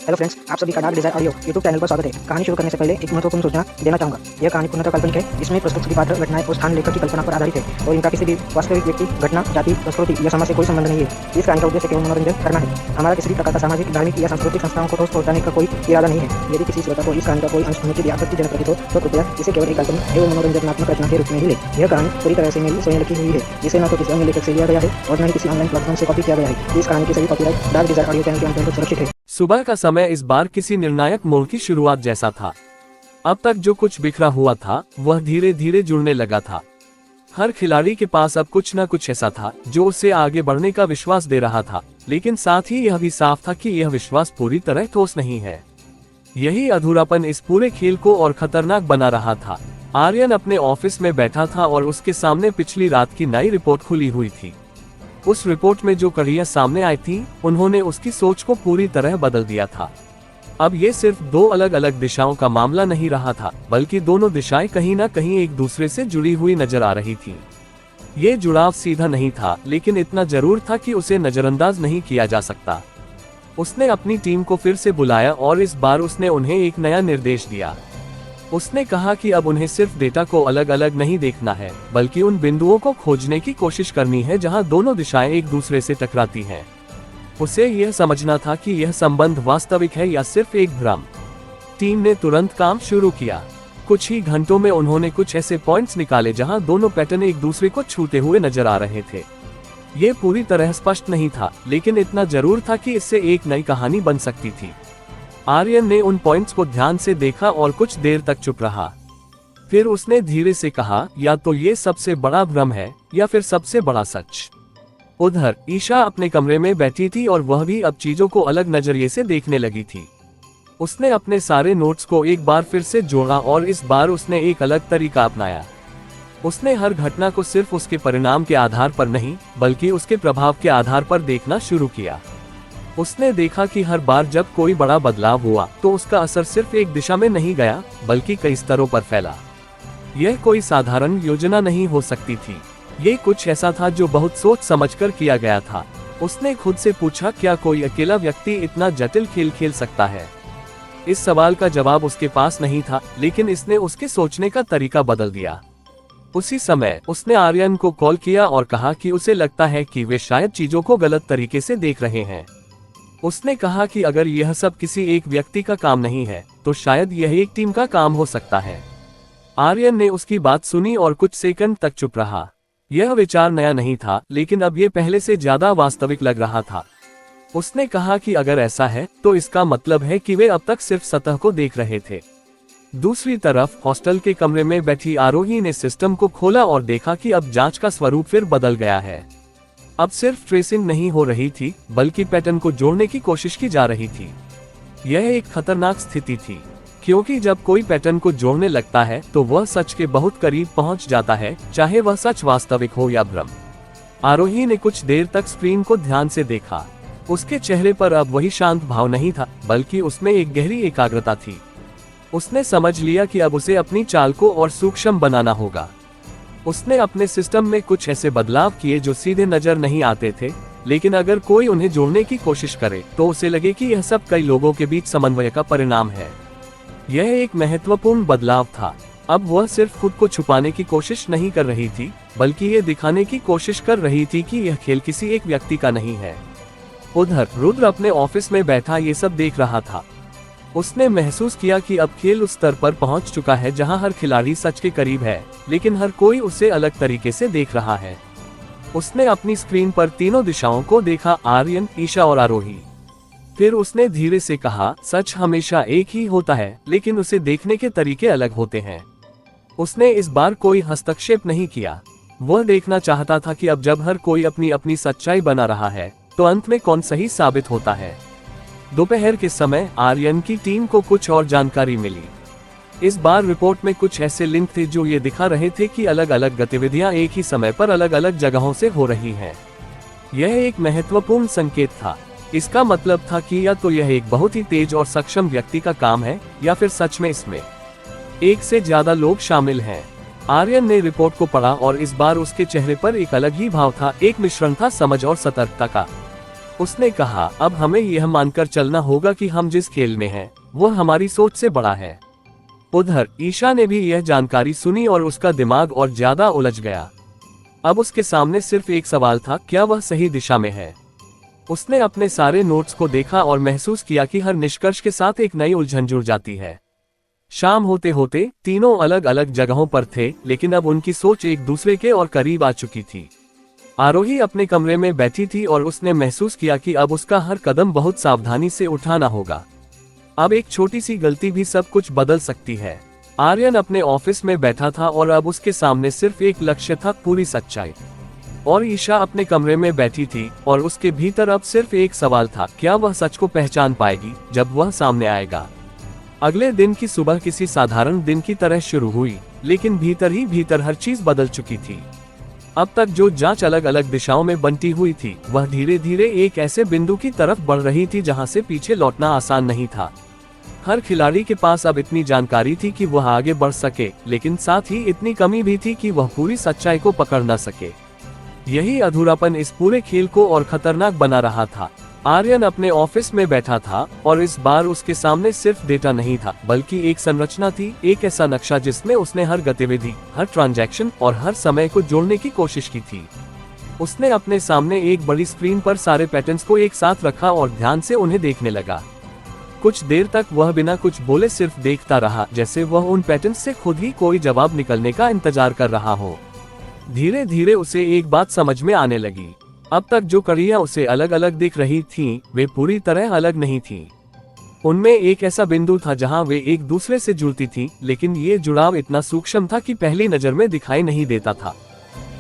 Hello friends, आप सभी का dark desire audio YouTube channel पर स्वागत है। कहानी शुरू करने से पहले एक महत्वपूर्ण सूचना देना चाहूंगा। यह कहानी पूर्णतः काल्पनिक है। इसमें प्रस्तुत सभी पात्र, घटनाएं और स्थान लेखक की कल्पना पर आधारित है और इनका किसी भी वास्तविक व्यक्ति, घटना, जाति, संस्कृति या समाज से कोई संबंध नहीं है। इस कहानी का उद्देश्य केवल मनोरंजन करना है। हमारा किसी भी प्रकार का सामाजिक, धार्मिक या सांस्कृतिक संस्थाओं को ठोस पहुंचाने का कोई इरादा नहीं है। यदि किसी श्रोता को इस कहानी का कोई अंश अनुचित या आपत्तिजनक प्रतीत हो तो कृपया इसे केवल एक काल्पनिक एवं मनोरंजनात्मक रचना के रूप में ही ले। यह कहानी पूरी तरह से मेरी स्वयं लिखी हुई है, जिसे न तो किसी अन्य लेखक से लिया गया है और न ही किसी ऑनलाइन प्लेटफॉर्म से कॉपी किया गया है। इस कहानी की सभी copyright dark desire audio channel के अंतर्गत सुरक्षित है। सुबह का समय इस बार किसी निर्णायक मोड़ की शुरुआत जैसा था। अब तक जो कुछ बिखरा हुआ था वह धीरे धीरे जुड़ने लगा था। हर खिलाड़ी के पास अब कुछ न कुछ ऐसा था जो उसे आगे बढ़ने का विश्वास दे रहा था, लेकिन साथ ही यह भी साफ था कि यह विश्वास पूरी तरह ठोस नहीं है। यही अधूरापन इस पूरे खेल को और खतरनाक बना रहा था। आर्यन अपने ऑफिस में बैठा था और उसके सामने पिछली रात की नई रिपोर्ट खुली हुई थी। उस रिपोर्ट में जो कड़ियां सामने आई थी, उन्होंने उसकी सोच को पूरी तरह बदल दिया था। अब ये सिर्फ दो अलग अलग दिशाओं का मामला नहीं रहा था, बल्कि दोनों दिशाएं कहीं न कहीं एक दूसरे से जुड़ी हुई नजर आ रही थी। ये जुड़ाव सीधा नहीं था, लेकिन इतना जरूर था कि उसे नजरअंदाज नहीं किया जा सकता। उसने अपनी टीम को फिर से बुलाया और इस बार उसने उन्हें एक नया निर्देश दिया। उसने कहा कि अब उन्हें सिर्फ डेटा को अलग अलग नहीं देखना है, बल्कि उन बिंदुओं को खोजने की कोशिश करनी है जहां दोनों दिशाएं एक दूसरे से टकराती हैं। उसे यह समझना था कि यह संबंध वास्तविक है या सिर्फ एक भ्रम। टीम ने तुरंत काम शुरू किया। कुछ ही घंटों में उन्होंने कुछ ऐसे पॉइंट्स निकाले जहां दोनों पैटर्न एक दूसरे को छूते हुए नजर आ रहे थे। ये पूरी तरह स्पष्ट नहीं था, लेकिन इतना जरूर था कि इससे एक नई कहानी बन सकती थी। आर्यन ने उन पॉइंट्स को ध्यान से देखा और कुछ देर तक चुप रहा। फिर उसने धीरे से कहा, या तो ये सबसे बड़ा भ्रम है या फिर सबसे बड़ा सच। उधर ईशा अपने कमरे में बैठी थी और वह भी अब चीजों को अलग नजरिए से देखने लगी थी। उसने अपने सारे नोट्स को एक बार फिर से जोड़ा और इस बार उसने एक अलग तरीका अपनाया। उसने हर घटना को सिर्फ उसके परिणाम के आधार पर नहीं, बल्कि उसके प्रभाव के आधार पर देखना शुरू किया। उसने देखा कि हर बार जब कोई बड़ा बदलाव हुआ तो उसका असर सिर्फ एक दिशा में नहीं गया, बल्कि कई स्तरों पर फैला। यह कोई साधारण योजना नहीं हो सकती थी। ये कुछ ऐसा था जो बहुत सोच समझकर किया गया था। उसने खुद से पूछा, क्या कोई अकेला व्यक्ति इतना जटिल खेल खेल सकता है? इस सवाल का जवाब उसके पास नहीं था, लेकिन इसने उसके सोचने का तरीका बदल दिया। उसी समय उसने आर्यन को कॉल किया और कहा कि उसे लगता है कि वे शायद चीजों को गलत तरीके से देख रहे हैं। उसने कहा कि अगर यह सब किसी एक व्यक्ति का काम नहीं है, तो शायद यह एक टीम का काम हो सकता है। आर्यन ने उसकी बात सुनी और कुछ सेकंड तक चुप रहा। यह विचार नया नहीं था, लेकिन अब यह पहले से ज्यादा वास्तविक लग रहा था। उसने कहा कि अगर ऐसा है, तो इसका मतलब है कि वे अब तक सिर्फ सतह को देख रहे थे। दूसरी तरफ हॉस्टल के कमरे में बैठी आरोही ने सिस्टम को खोला और देखा कि अब जांच का स्वरूप फिर बदल गया है। अब सिर्फ ट्रेसिंग नहीं हो रही थी, बल्कि पैटर्न को जोड़ने की कोशिश की जा रही थी। यह एक खतरनाक स्थिति थी, क्योंकि जब कोई पैटर्न को जोड़ने लगता है तो वह सच के बहुत करीब पहुंच जाता है, चाहे वह सच वास्तविक हो या भ्रम। आरोही ने कुछ देर तक स्क्रीन को ध्यान से देखा। उसके चेहरे पर अब वही शांत भाव नहीं था, बल्कि उसमें एक गहरी एकाग्रता थी। उसने समझ लिया कि अब उसे अपनी चाल को और सूक्ष्म बनाना होगा। उसने अपने सिस्टम में कुछ ऐसे बदलाव किए जो सीधे नजर नहीं आते थे, लेकिन अगर कोई उन्हें जोड़ने की कोशिश करे तो उसे लगे कि यह सब कई लोगों के बीच समन्वय का परिणाम है। यह एक महत्वपूर्ण बदलाव था। अब वह सिर्फ खुद को छुपाने की कोशिश नहीं कर रही थी, बल्कि ये दिखाने की कोशिश कर रही थी कि यह खेल किसी एक व्यक्ति का नहीं है। उधर रुद्र अपने ऑफिस में बैठा ये सब देख रहा था। उसने महसूस किया कि अब खेल उस स्तर पर पहुंच चुका है जहां हर खिलाड़ी सच के करीब है, लेकिन हर कोई उसे अलग तरीके से देख रहा है। उसने अपनी स्क्रीन पर तीनों दिशाओं को देखा, आर्यन, ईशा और आरोही। फिर उसने धीरे से कहा, सच हमेशा एक ही होता है, लेकिन उसे देखने के तरीके अलग होते हैं। उसने इस बार कोई हस्तक्षेप नहीं किया। वह देखना चाहता था कि अब जब हर कोई अपनी अपनी सच्चाई बना रहा है, तो अंत में कौन सही साबित होता है। दोपहर के समय आर्यन की टीम को कुछ और जानकारी मिली। इस बार रिपोर्ट में कुछ ऐसे लिंक थे जो ये दिखा रहे थे कि अलग अलग गतिविधियां एक ही समय पर अलग अलग जगहों से हो रही हैं। यह एक महत्वपूर्ण संकेत था। इसका मतलब था कि या तो यह एक बहुत ही तेज और सक्षम व्यक्ति का काम है, या फिर सच में इसमें एक से ज्यादा लोग शामिल हैं। आर्यन ने रिपोर्ट को पढ़ा और इस बार उसके चेहरे पर एक अलग ही भाव था। एक मिश्रण था समझ और सतर्कता का। उसने कहा, अब हमें यह मानकर चलना होगा कि हम जिस खेल में हैं, वह हमारी सोच से बड़ा है। उधर ईशा ने भी यह जानकारी सुनी और उसका दिमाग और ज्यादा उलझ गया। अब उसके सामने सिर्फ एक सवाल था, क्या वह सही दिशा में है? उसने अपने सारे नोट्स को देखा और महसूस किया कि हर निष्कर्ष के साथ एक नई उलझन जुड़ जाती है। शाम होते होते तीनों अलग अलग जगहों पर थे, लेकिन अब उनकी सोच एक दूसरे के और करीब आ चुकी थी। आरोही अपने कमरे में बैठी थी और उसने महसूस किया कि अब उसका हर कदम बहुत सावधानी से उठाना होगा। अब एक छोटी सी गलती भी सब कुछ बदल सकती है। आर्यन अपने ऑफिस में बैठा था और अब उसके सामने सिर्फ एक लक्ष्य था, पूरी सच्चाई। और ईशा अपने कमरे में बैठी थी और उसके भीतर अब सिर्फ एक सवाल था, क्या वह सच को पहचान पाएगी जब वह सामने आएगा? अगले दिन की सुबह किसी साधारण दिन की तरह शुरू हुई, लेकिन भीतर ही भीतर हर चीज बदल चुकी थी। अब तक जो जांच अलग अलग दिशाओं में बंटी हुई थी, वह धीरे धीरे एक ऐसे बिंदु की तरफ बढ़ रही थी जहां से पीछे लौटना आसान नहीं था। हर खिलाड़ी के पास अब इतनी जानकारी थी कि वह आगे बढ़ सके, लेकिन साथ ही इतनी कमी भी थी कि वह पूरी सच्चाई को पकड़ न सके। यही अधूरापन इस पूरे खेल को और खतरनाक बना रहा था। आर्यन अपने ऑफिस में बैठा था और इस बार उसके सामने सिर्फ डेटा नहीं था, बल्कि एक संरचना थी, एक ऐसा नक्शा जिसमें उसने हर गतिविधि, हर ट्रांजैक्शन और हर समय को जोड़ने की कोशिश की थी। उसने अपने सामने एक बड़ी स्क्रीन पर सारे पैटर्न्स को एक साथ रखा और ध्यान से उन्हें देखने लगा। कुछ देर तक वह बिना कुछ बोले सिर्फ देखता रहा, जैसे वह उन पैटर्न्स से खुद ही कोई जवाब निकलने का इंतजार कर रहा हो। धीरे धीरे उसे एक बात समझ में आने लगी। अब तक जो कड़ियां उसे अलग अलग दिख रही थीं, वे पूरी तरह अलग नहीं थीं। उनमें एक ऐसा बिंदु था जहां वे एक दूसरे से जुड़ती थीं, लेकिन ये जुड़ाव इतना सूक्ष्म था कि पहली नजर में दिखाई नहीं देता था।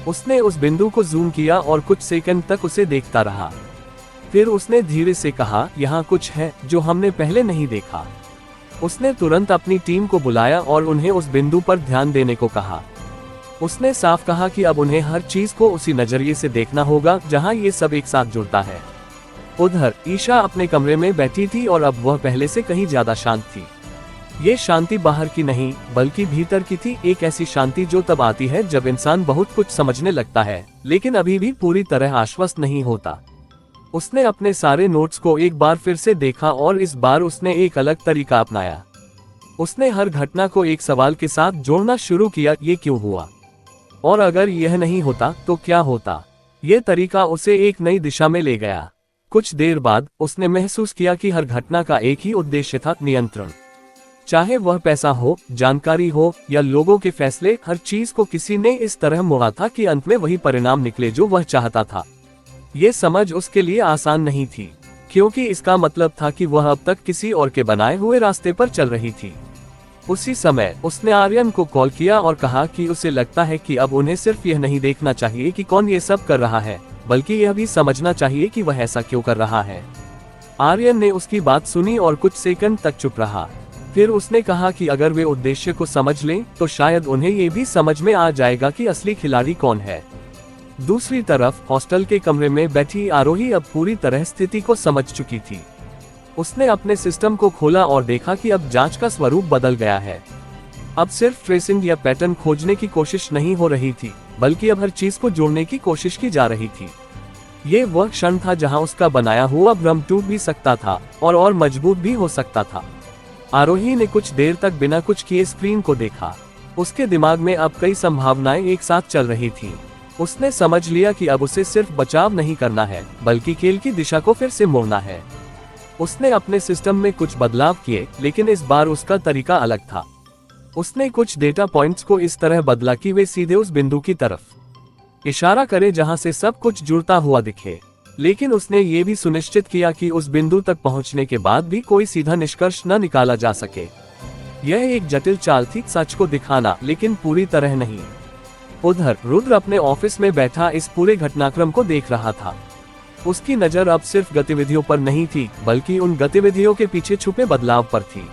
उसने उस बिंदु को जूम किया और कुछ सेकंड तक उसे देखता रहा। फिर उसने धीरे से कहा, यहाँ कुछ है जो हमने पहले नहीं देखा। उसने तुरंत अपनी टीम को बुलाया और उन्हें उस बिंदु पर ध्यान देने को कहा। उसने साफ कहा कि अब उन्हें हर चीज को उसी नजरिए से देखना होगा जहां ये सब एक साथ जुड़ता है। उधर ईशा अपने कमरे में बैठी थी और अब वह पहले से कहीं ज्यादा शांत थी। ये शांति बाहर की नहीं, बल्कि भीतर की थी, एक ऐसी शांति जो तब आती है जब इंसान बहुत कुछ समझने लगता है, लेकिन अभी भी पूरी तरह आश्वस्त नहीं होता। उसने अपने सारे नोट्स को एक बार फिर से देखा और इस बार उसने एक अलग तरीका अपनाया। उसने हर घटना को एक सवाल के साथ जोड़ना शुरू किया, ये क्यों हुआ? और अगर यह नहीं होता तो क्या होता? ये तरीका उसे एक नई दिशा में ले गया। कुछ देर बाद उसने महसूस किया कि हर घटना का एक ही उद्देश्य था, नियंत्रण। चाहे वह पैसा हो, जानकारी हो या लोगों के फैसले, हर चीज को किसी ने इस तरह मोड़ा था कि अंत में वही परिणाम निकले जो वह चाहता था। ये समझ उसके लिए आसान नहीं थी, क्योंकि इसका मतलब था कि वह अब तक किसी और के बनाए हुए रास्ते पर चल रही थी। उसी समय उसने आर्यन को कॉल किया और कहा कि उसे लगता है कि अब उन्हें सिर्फ यह नहीं देखना चाहिए कि कौन ये सब कर रहा है, बल्कि यह भी समझना चाहिए कि वह ऐसा क्यों कर रहा है। आर्यन ने उसकी बात सुनी और कुछ सेकंड तक चुप रहा। फिर उसने कहा कि अगर वे उद्देश्य को समझ लें तो शायद उन्हें ये भी समझ में आ जाएगा कि असली खिलाड़ी कौन है। दूसरी तरफ हॉस्टल के कमरे में बैठी आरोही अब पूरी तरह स्थिति को समझ चुकी थी। उसने अपने सिस्टम को खोला और देखा कि अब जांच का स्वरूप बदल गया है। अब सिर्फ ट्रेसिंग या पैटर्न खोजने की कोशिश नहीं हो रही थी, बल्कि अब हर चीज को जोड़ने की कोशिश की जा रही थी। ये वह क्षण था जहां उसका बनाया हुआ भ्रम टूट भी सकता था और मजबूत भी हो सकता था। आरोही ने कुछ देर तक बिना कुछ किए स्क्रीन को देखा। उसके दिमाग में अब कई संभावनाएं एक साथ चल रही थीं। उसने समझ लिया कि अब उसे सिर्फ बचाव नहीं करना है, बल्कि खेल की दिशा को फिर से मोड़ना है। उसने अपने सिस्टम में कुछ बदलाव किए, लेकिन इस बार उसका तरीका अलग था। उसने कुछ डेटा पॉइंट्स को इस तरह बदला कि वे सीधे उस बिंदु की तरफ इशारा करे जहां से सब कुछ जुड़ता हुआ दिखे। लेकिन उसने ये भी सुनिश्चित किया कि उस बिंदु तक पहुंचने के बाद भी कोई सीधा निष्कर्ष न निकाला जा सके। यह एक जटिल चाल थी, सच को दिखाना, लेकिन पूरी तरह नहीं। उधर रुद्र अपने ऑफिस में बैठा इस पूरे घटनाक्रम को देख रहा था। उसकी नजर अब सिर्फ गतिविधियों पर नहीं थी, बल्कि उन गतिविधियों के पीछे छुपे बदलाव पर थी।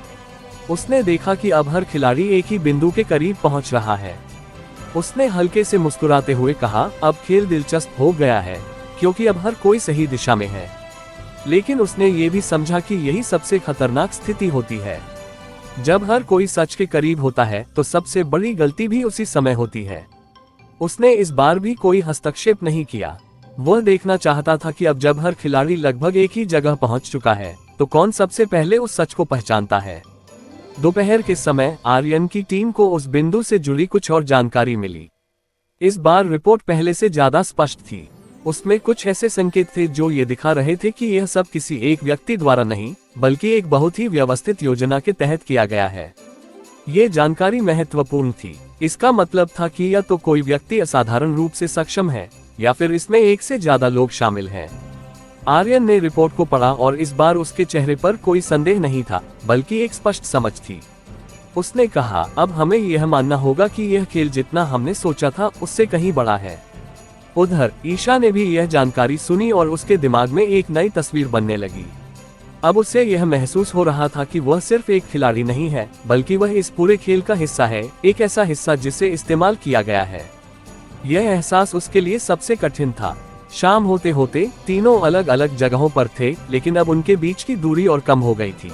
उसने देखा कि अब हर खिलाड़ी एक ही बिंदु के करीब पहुंच रहा है। उसने हल्के से मुस्कुराते हुए कहा, अब खेल दिलचस्प हो गया है, क्योंकि अब हर कोई सही दिशा में है। लेकिन उसने ये भी समझा कि यही सबसे खतरनाक स्थिति होती है। जब हर कोई सच के करीब होता है तो सबसे बड़ी गलती भी उसी समय होती है। उसने इस बार भी कोई हस्तक्षेप नहीं किया। वह देखना चाहता था कि अब जब हर खिलाड़ी लगभग एक ही जगह पहुंच चुका है तो कौन सबसे पहले उस सच को पहचानता है। दोपहर के समय आर्यन की टीम को उस बिंदु से जुड़ी कुछ और जानकारी मिली। इस बार रिपोर्ट पहले से ज्यादा स्पष्ट थी। उसमें कुछ ऐसे संकेत थे जो ये दिखा रहे थे कि यह सब किसी एक व्यक्ति द्वारा नहीं बल्कि एक बहुत ही व्यवस्थित योजना के तहत किया गया है। ये जानकारी महत्वपूर्ण थी। इसका मतलब था कि या तो कोई व्यक्ति असाधारण रूप से सक्षम है या फिर इसमें एक से ज्यादा लोग शामिल हैं। आर्यन ने रिपोर्ट को पढ़ा और इस बार उसके चेहरे पर कोई संदेह नहीं था बल्कि एक स्पष्ट समझ थी। उसने कहा, अब हमें यह मानना होगा कि यह खेल जितना हमने सोचा था उससे कहीं बड़ा है। उधर ईशा ने भी यह जानकारी सुनी और उसके दिमाग में एक नई तस्वीर बनने लगी। अब उसे यह महसूस हो रहा था कि वह सिर्फ एक खिलाड़ी नहीं है बल्कि वह इस पूरे खेल का हिस्सा है, एक ऐसा हिस्सा जिसे इस्तेमाल किया गया है। यह एहसास उसके लिए सबसे कठिन था। शाम होते होते तीनों अलग अलग जगहों पर थे, लेकिन अब उनके बीच की दूरी और कम हो गई थी।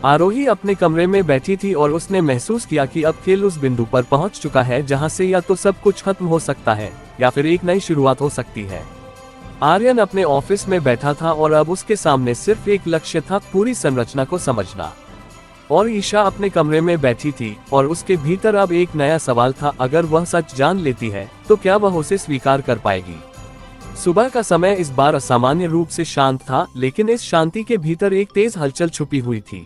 आरोही अपने कमरे में बैठी थी और उसने महसूस किया कि अब खेल उस बिंदु पर पहुंच चुका है जहां से या तो सब कुछ खत्म हो सकता है या फिर एक नई शुरुआत हो सकती है। आर्यन अपने ऑफिस में बैठा था और अब उसके सामने सिर्फ एक लक्ष्य था, पूरी संरचना को समझना। और ईशा अपने कमरे में बैठी थी और उसके भीतर अब एक नया सवाल था, अगर वह सच जान लेती है तो क्या वह उसे स्वीकार कर पाएगी। सुबह का समय इस बार असामान्य रूप से शांत था, लेकिन इस शांति के भीतर एक तेज हलचल छुपी हुई थी।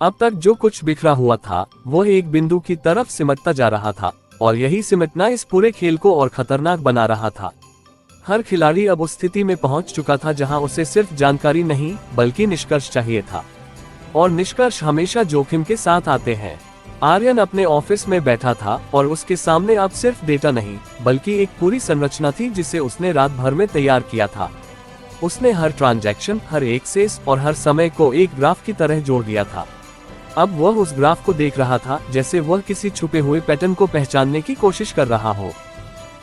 अब तक जो कुछ बिखरा हुआ था वह एक बिंदु की तरफ सिमटता जा रहा था और यही सिमटना इस पूरे खेल को और खतरनाक बना रहा था। हर खिलाड़ी अब उस स्थिति में पहुंच चुका था जहां उसे सिर्फ जानकारी नहीं बल्कि निष्कर्ष चाहिए था, और निष्कर्ष हमेशा जोखिम के साथ आते हैं। आर्यन अपने ऑफिस में बैठा था और उसके सामने अब सिर्फ डेटा नहीं बल्कि एक पूरी संरचना थी जिसे उसने रात भर में तैयार किया था। उसने हर ट्रांजैक्शन, हर एक्सेस और हर समय को एक ग्राफ की तरह जोड़ दिया था। अब वह उस ग्राफ को देख रहा था जैसे वह किसी छुपे हुए पैटर्न को पहचानने की कोशिश कर रहा हो।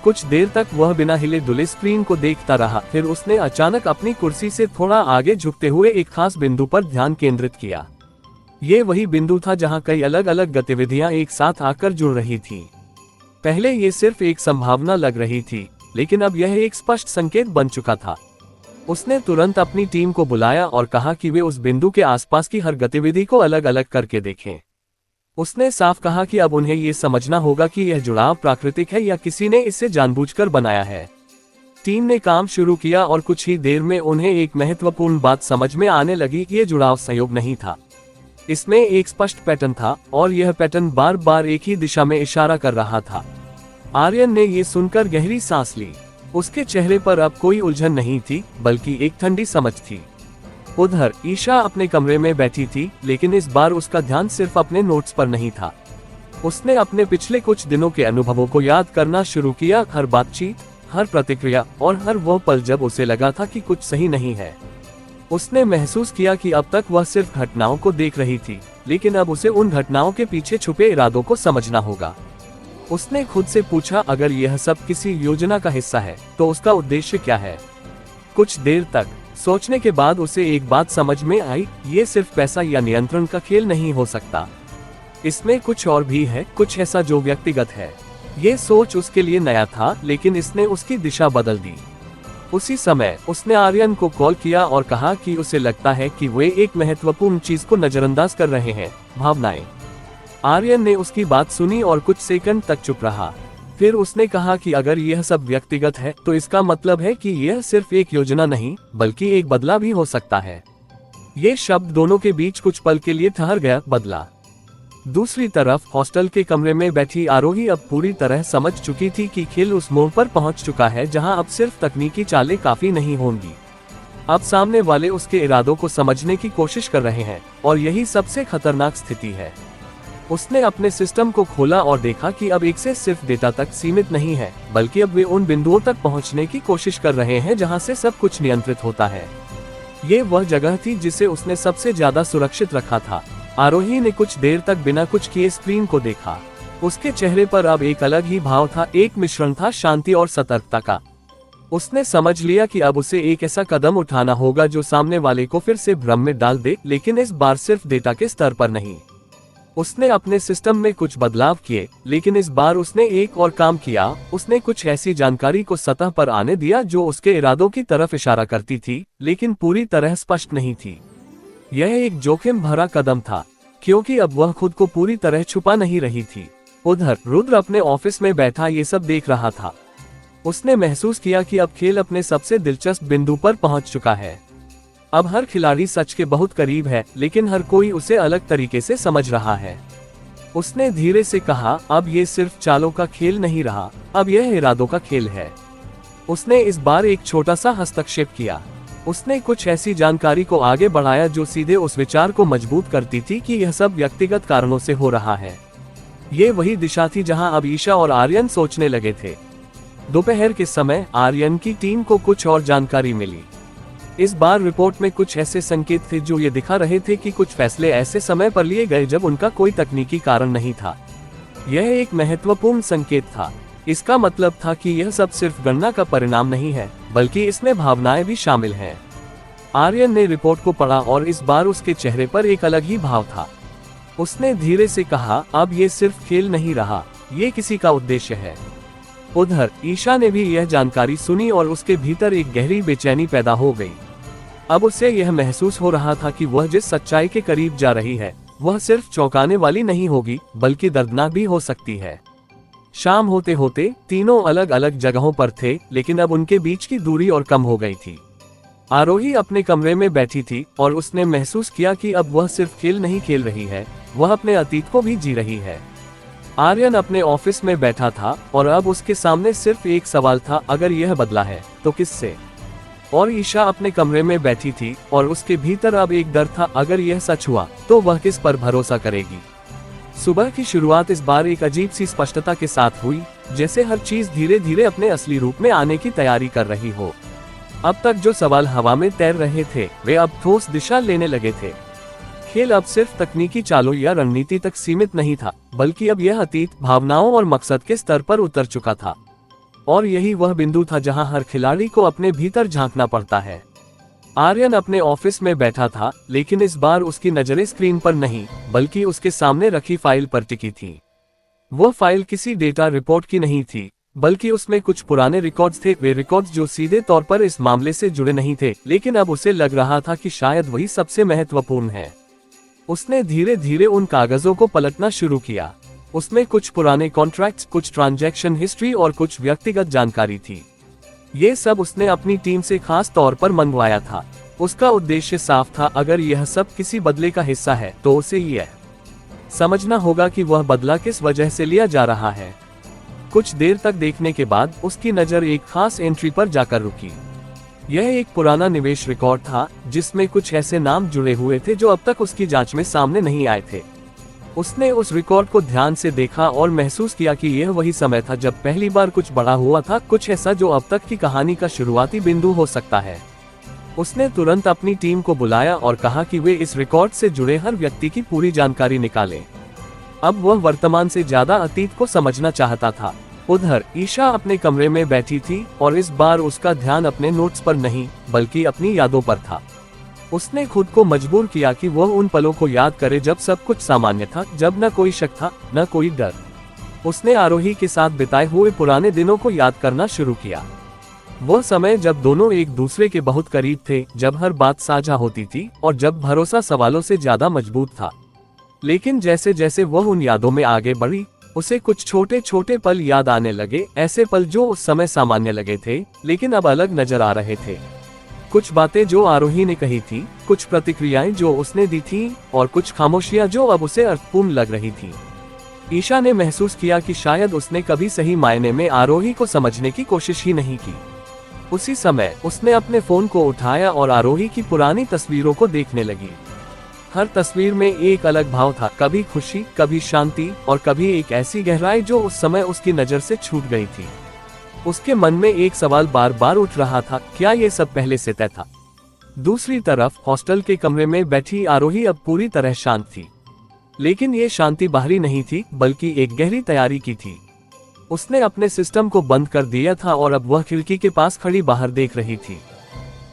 कुछ देर तक वह बिना हिले डुले स्क्रीन को देखता रहा, फिर उसने अचानक अपनी कुर्सी से थोड़ा आगे झुकते हुए एक खास बिंदु पर ध्यान केंद्रित किया। ये वही बिंदु था जहां कई अलग अलग गतिविधियां एक साथ आकर जुड़ रही थीं। पहले ये सिर्फ एक संभावना लग रही थी, लेकिन अब यह एक स्पष्ट संकेत बन चुका था। उसने तुरंत अपनी टीम को बुलाया और कहा कि वे उस बिंदु के आसपास की हर गतिविधि को अलग अलग करके देखें। उसने साफ कहा कि अब उन्हें ये समझना होगा कि यह जुड़ाव प्राकृतिक है या किसी ने इसे जानबूझकर बनाया है। टीम ने काम शुरू किया और कुछ ही देर में उन्हें एक महत्वपूर्ण बात समझ में आने लगी कि यह जुड़ाव संयोग नहीं था। इसमें एक स्पष्ट पैटर्न था और यह पैटर्न बार बार एक ही दिशा में इशारा कर रहा था। आर्यन ने ये सुनकर गहरी सांस ली। उसके चेहरे पर अब कोई उलझन नहीं थी बल्कि एक ठंडी समझ थी। उधर ईशा अपने कमरे में बैठी थी, लेकिन इस बार उसका ध्यान सिर्फ अपने नोट्स पर नहीं था। उसने अपने पिछले कुछ दिनों के अनुभवों को याद करना शुरू किया, हर बातचीत, हर प्रतिक्रिया और हर वो पल जब उसे लगा था कि कुछ सही नहीं है। उसने महसूस किया कि अब तक वह सिर्फ घटनाओं को देख रही थी, लेकिन अब उसे उन घटनाओं के पीछे छुपे इरादों को समझना होगा। उसने खुद से पूछा, अगर यह सब किसी योजना का हिस्सा है तो उसका उद्देश्य क्या है। कुछ देर तक सोचने के बाद उसे एक बात समझ में आई, ये सिर्फ पैसा या नियंत्रण का खेल नहीं हो सकता। इसमें कुछ और भी है, कुछ ऐसा जो व्यक्तिगत है। ये सोच उसके लिए नया था, लेकिन इसने उसकी दिशा बदल दी। उसी समय उसने आर्यन को कॉल किया और कहा कि उसे लगता है कि वे एक महत्वपूर्ण चीज को नजरअंदाज कर रहे हैं, भावनाएं। आर्यन ने उसकी बात सुनी और कुछ सेकंड तक चुप रहा। फिर उसने कहा कि अगर यह सब व्यक्तिगत है तो इसका मतलब है कि यह सिर्फ एक योजना नहीं बल्कि एक बदला भी हो सकता है। ये शब्द दोनों के बीच कुछ पल के लिए ठहर गया, बदला। दूसरी तरफ हॉस्टल के कमरे में बैठी आरोही अब पूरी तरह समझ चुकी थी कि खेल उस मोड़ पर पहुंच चुका है जहां अब सिर्फ तकनीकी चालें काफी नहीं होंगी। अब सामने वाले उसके इरादों को समझने की कोशिश कर रहे हैं और यही सबसे खतरनाक स्थिति है। उसने अपने सिस्टम को खोला और देखा कि अब एक्सेस सिर्फ डेटा तक सीमित नहीं है, बल्कि अब वे उन बिंदुओं तक पहुंचने की कोशिश कर रहे हैं जहां से सब कुछ नियंत्रित होता है। ये वह जगह थी जिसे उसने सबसे ज्यादा सुरक्षित रखा था। आरोही ने कुछ देर तक बिना कुछ किए स्क्रीन को देखा। उसके चेहरे पर अब एक अलग ही भाव था, एक मिश्रण था शांति और सतर्कता का। उसने समझ लिया कि अब उसे एक ऐसा कदम उठाना होगा जो सामने वाले को फिर से भ्रम में डाल दे, लेकिन इस बार सिर्फ डेटा के स्तर पर नहीं। उसने अपने सिस्टम में कुछ बदलाव किए, लेकिन इस बार उसने एक और काम किया। उसने कुछ ऐसी जानकारी को सतह पर आने दिया जो उसके इरादों की तरफ इशारा करती थी, लेकिन पूरी तरह स्पष्ट नहीं थी। यह एक जोखिम भरा कदम था, क्योंकि अब वह खुद को पूरी तरह छुपा नहीं रही थी। उधर रुद्र अपने ऑफिस में बैठा ये सब देख रहा था। उसने महसूस किया कि अब खेल अपने सबसे दिलचस्प बिंदु पर पहुंच चुका है। अब हर खिलाड़ी सच के बहुत करीब है, लेकिन हर कोई उसे अलग तरीके से समझ रहा है। उसने धीरे से कहा, अब ये सिर्फ चालों का खेल नहीं रहा, अब यह इरादों का खेल है। उसने इस बार एक छोटा सा हस्तक्षेप किया। उसने कुछ ऐसी जानकारी को आगे बढ़ाया जो सीधे उस विचार को मजबूत करती थी कि यह सब व्यक्तिगत कारणों से हो रहा है। ये वही दिशा थी जहां अब ईशा और आर्यन सोचने लगे थे। दोपहर के समय आर्यन की टीम को कुछ और जानकारी मिली। इस बार रिपोर्ट में कुछ ऐसे संकेत थे जो ये दिखा रहे थे कि कुछ फैसले ऐसे समय पर लिए गए जब उनका कोई तकनीकी कारण नहीं था। यह एक महत्वपूर्ण संकेत था। इसका मतलब था कि यह सब सिर्फ गणना का परिणाम नहीं है, बल्कि इसमें भावनाएं भी शामिल हैं। आर्यन ने रिपोर्ट को पढ़ा और इस बार उसके चेहरे पर एक अलग ही भाव था। उसने धीरे से कहा, अब ये सिर्फ खेल नहीं रहा, ये किसी का उद्देश्य है। उधर ईशा ने भी यह जानकारी सुनी और उसके भीतर एक गहरी बेचैनी पैदा हो गई। अब उसे यह महसूस हो रहा था कि वह जिस सच्चाई के करीब जा रही है, वह सिर्फ चौंकाने वाली नहीं होगी, बल्कि दर्दनाक भी हो सकती है। शाम होते होते तीनों अलग अलग जगहों पर थे, लेकिन अब उनके बीच की दूरी और कम हो गई थी। आरोही अपने कमरे में बैठी थी और उसने महसूस किया कि अब वह सिर्फ खेल नहीं खेल रही है, वह अपने अतीत को भी जी रही है। आर्यन अपने ऑफिस में बैठा था और अब उसके सामने सिर्फ एक सवाल था, अगर यह बदला है तो किससे? और ईशा अपने कमरे में बैठी थी और उसके भीतर अब एक डर था, अगर यह सच हुआ तो वह किस पर भरोसा करेगी? सुबह की शुरुआत इस बार एक अजीब सी स्पष्टता के साथ हुई, जैसे हर चीज धीरे धीरे अपने असली रूप में आने की तैयारी कर रही हो। अब तक जो सवाल हवा में तैर रहे थे, वे अब ठोस दिशा लेने लगे थे। खेल अब सिर्फ तकनीकी चालों या रणनीति तक सीमित नहीं था, बल्कि अब यह अतीत, भावनाओं और मकसद के स्तर पर उतर चुका था। और यही वह बिंदु था जहां हर खिलाड़ी को अपने भीतर झांकना पड़ता है। आर्यन अपने ऑफिस में बैठा था, लेकिन इस बार उसकी नजरें स्क्रीन पर नहीं, बल्कि उसके सामने रखी फाइल पर टिकी थी। वह फाइल किसी डेटा रिपोर्ट की नहीं थी, बल्कि उसमें कुछ पुराने रिकॉर्ड्स थे। वे रिकॉर्ड्स जो सीधे तौर पर इस मामले से जुड़े नहीं थे, लेकिन अब उसे लग रहा था कि शायद वही सबसे महत्वपूर्ण है। उसने धीरे धीरे उन कागजों को पलटना शुरू किया। उसमें कुछ पुराने कॉन्ट्रैक्ट्स, कुछ ट्रांजैक्शन हिस्ट्री और कुछ व्यक्तिगत जानकारी थी। ये सब उसने अपनी टीम से खास तौर पर मंगवाया था। उसका उद्देश्य साफ था, अगर यह सब किसी बदले का हिस्सा है तो उसे यह समझना होगा कि वह बदला किस वजह से लिया जा रहा है। कुछ देर तक देखने के बाद उसकी नजर एक खास एंट्री पर जाकर रुकी। यह एक पुराना निवेश रिकॉर्ड था, जिसमें कुछ ऐसे नाम जुड़े हुए थे जो अब तक उसकी जांच में सामने नहीं आए थे। उसने उस रिकॉर्ड को ध्यान से देखा और महसूस किया कि यह वही समय था जब पहली बार कुछ बड़ा हुआ था, कुछ ऐसा जो अब तक की कहानी का शुरुआती बिंदु हो सकता है। उसने तुरंत अपनी टीम को बुलाया और कहा कि वे इस रिकॉर्ड से जुड़े हर व्यक्ति की पूरी जानकारी निकालें। अब वह वर्तमान से ज्यादा अतीत को समझना चाहता था। उधर ईशा अपने कमरे में बैठी थी और इस बार उसका ध्यान अपने नोट्स पर नहीं, बल्कि अपनी यादों पर था। उसने खुद को मजबूर किया कि वह उन पलों को याद करे जब सब कुछ सामान्य था, जब न कोई शक था, न कोई डर। उसने आरोही के साथ बिताए हुए पुराने दिनों को याद करना शुरू किया। वह समय जब दोनों एक दूसरे के बहुत करीब थे, जब हर बात साझा होती थी और जब भरोसा सवालों से ज्यादा मजबूत था। लेकिन जैसे जैसे वह उन यादों में आगे बढ़ी, उसे कुछ छोटे छोटे पल याद आने लगे, ऐसे पल जो उस समय सामान्य लगे थे, लेकिन अब अलग नजर आ रहे थे। कुछ बातें जो आरोही ने कही थी, कुछ प्रतिक्रियाएं जो उसने दी थी, और कुछ खामोशियां जो अब उसे अर्थपूर्ण लग रही थी। ईशा ने महसूस किया कि शायद उसने कभी सही मायने में आरोही को समझने की कोशिश ही नहीं की। उसी समय उसने अपने फोन को उठाया और आरोही की पुरानी तस्वीरों को देखने लगी। हर तस्वीर में एक अलग भाव था, कभी खुशी, कभी शांति और कभी एक ऐसी गहराई जो उस समय उसकी नजर से छूट गई थी। उसके मन में एक सवाल बार बार उठ रहा था, क्या ये सब पहले से तय था? दूसरी तरफ हॉस्टल के कमरे में बैठी आरोही अब पूरी तरह शांत थी, लेकिन ये शांति बाहरी नहीं थी, बल्कि एक गहरी तैयारी की थी। उसने अपने सिस्टम को बंद कर दिया था और अब वह खिड़की के पास खड़ी बाहर देख रही थी।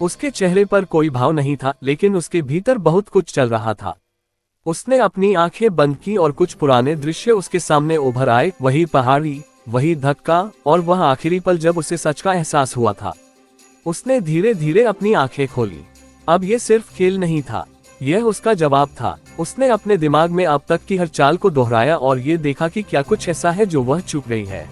उसके चेहरे पर कोई भाव नहीं था, लेकिन उसके भीतर बहुत कुछ चल रहा था। उसने अपनी आंखें बंद की और कुछ पुराने दृश्य उसके सामने उभर आए, वही पहाड़ी, वही धक्का और वह आखिरी पल जब उसे सच का एहसास हुआ था। उसने धीरे धीरे अपनी आंखें खोली। अब ये सिर्फ खेल नहीं था, यह उसका जवाब था। उसने अपने दिमाग में अब तक की हर चाल को दोहराया और ये देखा कि क्या कुछ ऐसा है जो वह चूक गई है।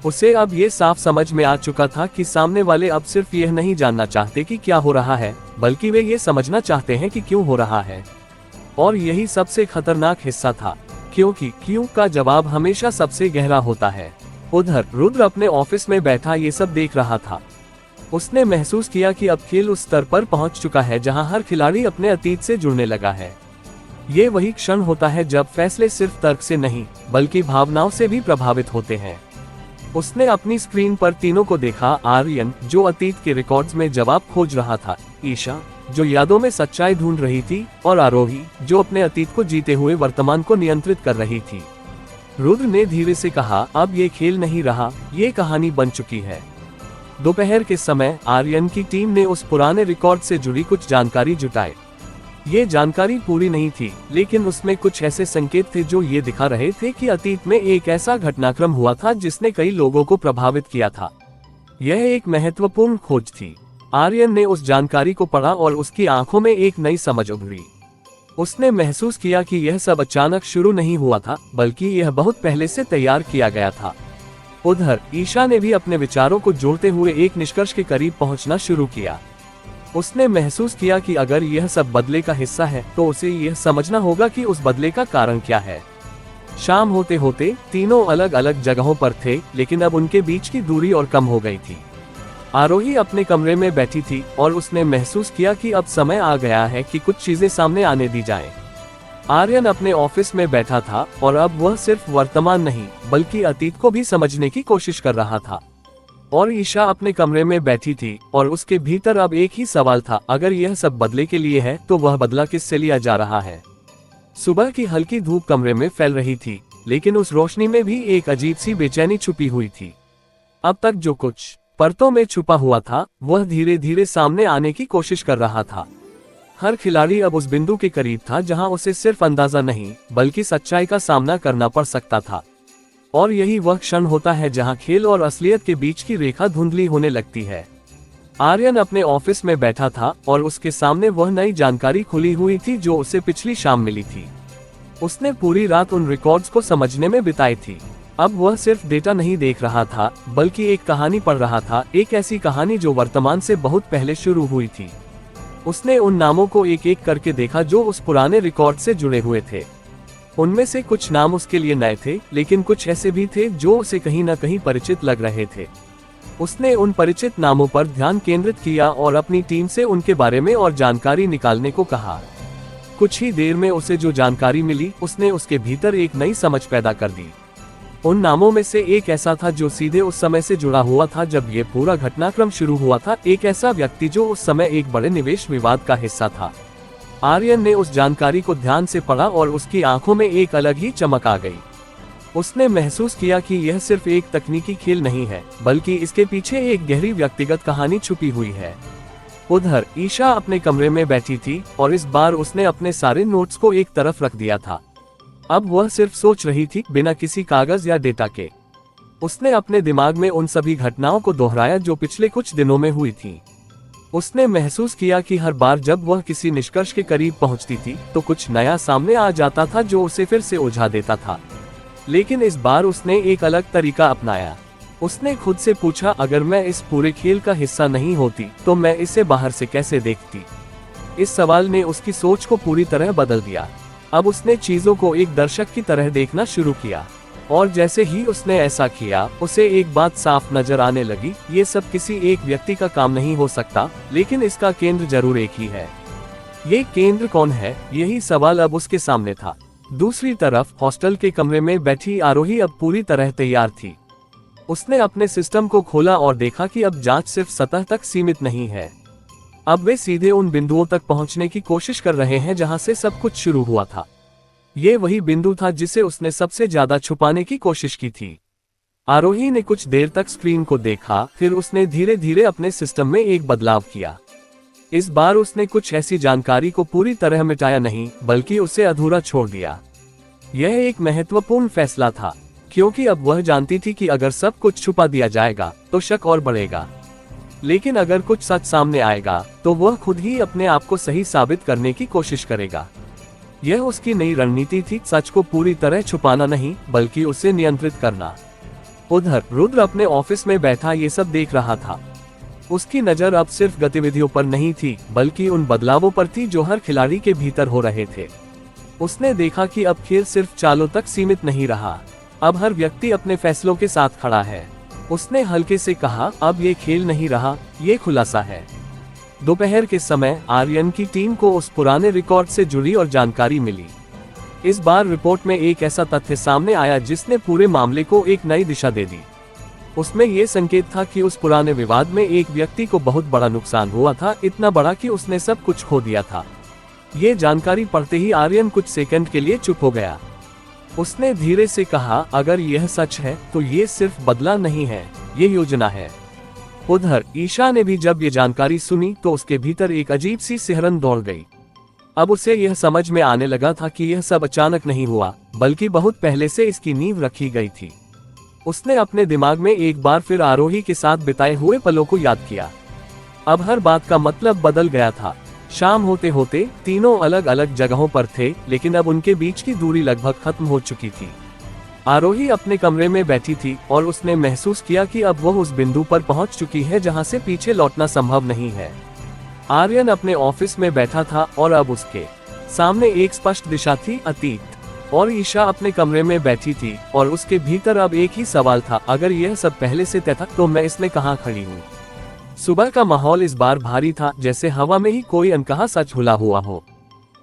उसे अब ये साफ समझ में आ चुका था कि सामने वाले अब सिर्फ यह नहीं जानना चाहते कि क्या हो रहा है, बल्कि वे ये समझना चाहते हैं कि क्यों हो रहा है। और यही सबसे खतरनाक हिस्सा था, क्योंकि क्यों का जवाब हमेशा सबसे गहरा होता है। उधर रुद्र अपने ऑफिस में बैठा ये सब देख रहा था। उसने महसूस किया कि अब खेल उस स्तर पर पहुंच चुका है जहां हर खिलाड़ी अपने अतीत से जुड़ने लगा है। ये वही क्षण होता है जब फैसले सिर्फ तर्क से नहीं, बल्कि भावनाओं से भी प्रभावित होते हैं। उसने अपनी स्क्रीन पर तीनों को देखा, आर्यन जो अतीत के रिकॉर्ड्स में जवाब खोज रहा था, ईशा जो यादों में सच्चाई ढूंढ रही थी, और आरोही जो अपने अतीत को जीते हुए वर्तमान को नियंत्रित कर रही थी। रुद्र ने धीरे से कहा, अब ये खेल नहीं रहा, ये कहानी बन चुकी है। दोपहर के समय आर्यन की टीम ने उस पुराने रिकॉर्ड से जुड़ी कुछ जानकारी जुटाई। ये जानकारी पूरी नहीं थी, लेकिन उसमें कुछ ऐसे संकेत थे जो ये दिखा रहे थे कि अतीत में एक ऐसा घटनाक्रम हुआ था जिसने कई लोगों को प्रभावित किया था। यह एक महत्वपूर्ण खोज थी। आर्यन ने उस जानकारी को पढ़ा और उसकी आंखों में एक नई समझ उभरी। उसने महसूस किया कि यह सब अचानक शुरू नहीं हुआ था, बल्कि यह बहुत पहले से तैयार किया गया था। उधर ईशा ने भी अपने विचारों को जोड़ते हुए एक निष्कर्ष के करीब पहुंचना शुरू किया। उसने महसूस किया कि अगर यह सब बदले का हिस्सा है तो उसे यह समझना होगा कि उस बदले का कारण क्या है। शाम होते होते तीनों अलग अलग जगहों पर थे, लेकिन अब उनके बीच की दूरी और कम हो गई थी। आरोही अपने कमरे में बैठी थी और उसने महसूस किया कि अब समय आ गया है कि कुछ चीजें सामने आने दी जाएं। आर्यन अपने ऑफिस में बैठा था और अब वह सिर्फ वर्तमान नहीं, बल्कि अतीत को भी समझने की कोशिश कर रहा था। और ईशा अपने कमरे में बैठी थी और उसके भीतर अब एक ही सवाल था, अगर यह सब बदले के लिए है तो वह बदला किससे लिया जा रहा है। सुबह की हल्की धूप कमरे में फैल रही थी, लेकिन उस रोशनी में भी एक अजीब सी बेचैनी छुपी हुई थी। अब तक जो कुछ परतों में छुपा हुआ था, वह धीरे धीरे सामने आने की कोशिश कर रहा था। हर खिलाड़ी अब उस बिंदु के करीब था जहां उसे सिर्फ अंदाजा नहीं, बल्कि सच्चाई का सामना करना पड़ सकता था। और यही वह क्षण होता है जहां खेल और असलियत के बीच की रेखा धुंधली होने लगती है। आर्यन अपने ऑफिस में बैठा था और उसके सामने वह नई जानकारी खुली हुई थी जो उसे पिछली शाम मिली थी। उसने पूरी रात उन रिकॉर्ड्स को समझने में बिताई थी। अब वह सिर्फ डेटा नहीं देख रहा था, बल्कि एक कहानी पढ़ रहा था, एक ऐसी कहानी जो वर्तमान से बहुत पहले शुरू हुई थी। उसने उन नामों को एक एक करके देखा जो उस पुराने रिकॉर्ड से जुड़े हुए थे। उनमें से कुछ नाम उसके लिए नए थे, लेकिन कुछ ऐसे भी थे जो उसे कहीं न कहीं परिचित लग रहे थे। उसने उन परिचित नामों पर ध्यान केंद्रित किया और अपनी टीम से उनके बारे में और जानकारी निकालने को कहा। कुछ ही देर में उसे जो जानकारी मिली, उसने उसके भीतर एक नई समझ पैदा कर दी। उन नामों में से एक ऐसा था जो सीधे उस समय से जुड़ा हुआ था जब ये पूरा घटनाक्रम शुरू हुआ था, एक ऐसा व्यक्ति जो उस समय एक बड़े निवेश विवाद का हिस्सा था। आर्यन ने उस जानकारी को ध्यान से पढ़ा और उसकी आंखों में एक अलग ही चमक आ गई। उसने महसूस किया कि यह सिर्फ एक तकनीकी खेल नहीं है, बल्कि इसके पीछे एक गहरी व्यक्तिगत कहानी छुपी हुई है। उधर ईशा अपने कमरे में बैठी थी और इस बार उसने अपने सारे नोट्स को एक तरफ रख दिया था। अब वह सिर्फ सोच रही थी, बिना किसी कागज या डेटा के। उसने अपने दिमाग में उन सभी घटनाओं को दोहराया जो पिछले कुछ दिनों में हुई थीं। उसने महसूस किया कि हर बार जब वह किसी निष्कर्ष के करीब पहुंचती थी तो कुछ नया सामने आ जाता था जो उसे फिर से उलझा देता था। लेकिन इस बार उसने एक अलग तरीका अपनाया। उसने खुद से पूछा, अगर मैं इस पूरे खेल का हिस्सा नहीं होती तो मैं इसे बाहर से कैसे देखती। इस सवाल ने उसकी सोच को पूरी तरह बदल दिया। अब उसने चीजों को एक दर्शक की तरह देखना शुरू किया, और जैसे ही उसने ऐसा किया, उसे एक बात साफ नजर आने लगी, ये सब किसी एक व्यक्ति का काम नहीं हो सकता, लेकिन इसका केंद्र जरूर एक ही है। ये केंद्र कौन है, यही सवाल अब उसके सामने था। दूसरी तरफ हॉस्टल के कमरे में बैठी आरोही अब पूरी तरह तैयार थी। उसने अपने सिस्टम को खोला और देखा कि अब जांच सिर्फ सतह तक सीमित नहीं है। अब वे सीधे उन बिंदुओं तक पहुंचने की कोशिश कर रहे हैं जहां से सब कुछ शुरू हुआ था। ये वही बिंदु था जिसे उसने सबसे ज्यादा छुपाने की कोशिश की थी। आरोही ने कुछ देर तक स्क्रीन को देखा, फिर उसने धीरे धीरे अपने सिस्टम में एक बदलाव किया। इस बार उसने कुछ ऐसी जानकारी को पूरी तरह मिटाया नहीं, बल्कि उसे अधूरा छोड़ दिया। यह एक महत्वपूर्ण फैसला था, क्योंकि अब वह जानती थी कि अगर सब कुछ छुपा दिया जाएगा तो शक और बढ़ेगा, लेकिन अगर कुछ सच सामने आएगा तो वह खुद ही अपने आप को सही साबित करने की कोशिश करेगा। यह उसकी नई रणनीति थी, सच को पूरी तरह छुपाना नहीं, बल्कि उसे नियंत्रित करना। उधर रुद्र अपने ऑफिस में बैठा ये सब देख रहा था। उसकी नजर अब सिर्फ गतिविधियों पर नहीं थी, बल्कि उन बदलावों पर थी जो हर खिलाड़ी के भीतर हो रहे थे। उसने देखा कि अब खेल सिर्फ चालों तक सीमित नहीं रहा, अब हर व्यक्ति अपने फैसलों के साथ खड़ा है। उसने हल्के से कहा, अब ये खेल नहीं रहा, ये खुलासा है। दोपहर के समय आर्यन की टीम को उस पुराने रिकॉर्ड से जुड़ी और जानकारी मिली। इस बार रिपोर्ट में एक ऐसा तथ्य सामने आया जिसने पूरे मामले को एक नई दिशा दे दी। उसमें यह संकेत था कि उस पुराने विवाद में एक व्यक्ति को बहुत बड़ा नुकसान हुआ था, इतना बड़ा कि उसने सब कुछ खो दिया था। ये जानकारी पढ़ते ही आर्यन कुछ सेकंड के लिए चुप हो गया। उसने धीरे से कहा, अगर यह सच है तो ये सिर्फ बदला नहीं है, ये योजना है। उधर ईशा ने भी जब ये जानकारी सुनी तो उसके भीतर एक अजीब सी सिहरन दौड़ गई। अब उसे यह समझ में आने लगा था कि यह सब अचानक नहीं हुआ, बल्कि बहुत पहले से इसकी नींव रखी गई थी। उसने अपने दिमाग में एक बार फिर आरोही के साथ बिताए हुए पलों को याद किया। अब हर बात का मतलब बदल गया था। शाम होते होते तीनों अलग अलग जगहों पर थे, लेकिन अब उनके बीच की दूरी लगभग खत्म हो चुकी थी। आरोही अपने कमरे में बैठी थी और उसने महसूस किया कि अब वह उस बिंदु पर पहुंच चुकी है जहां से पीछे लौटना संभव नहीं है। आर्यन अपने ऑफिस में बैठा था और अब उसके सामने एक स्पष्ट दिशा थी, अतीत। और ईशा अपने कमरे में बैठी थी और उसके भीतर अब एक ही सवाल था, अगर यह सब पहले से तय था तो मैं इसमें कहाँ खड़ी हूँ। सुबह का माहौल इस बार भारी था, जैसे हवा में ही कोई अनकहा सच घुला हुआ हो।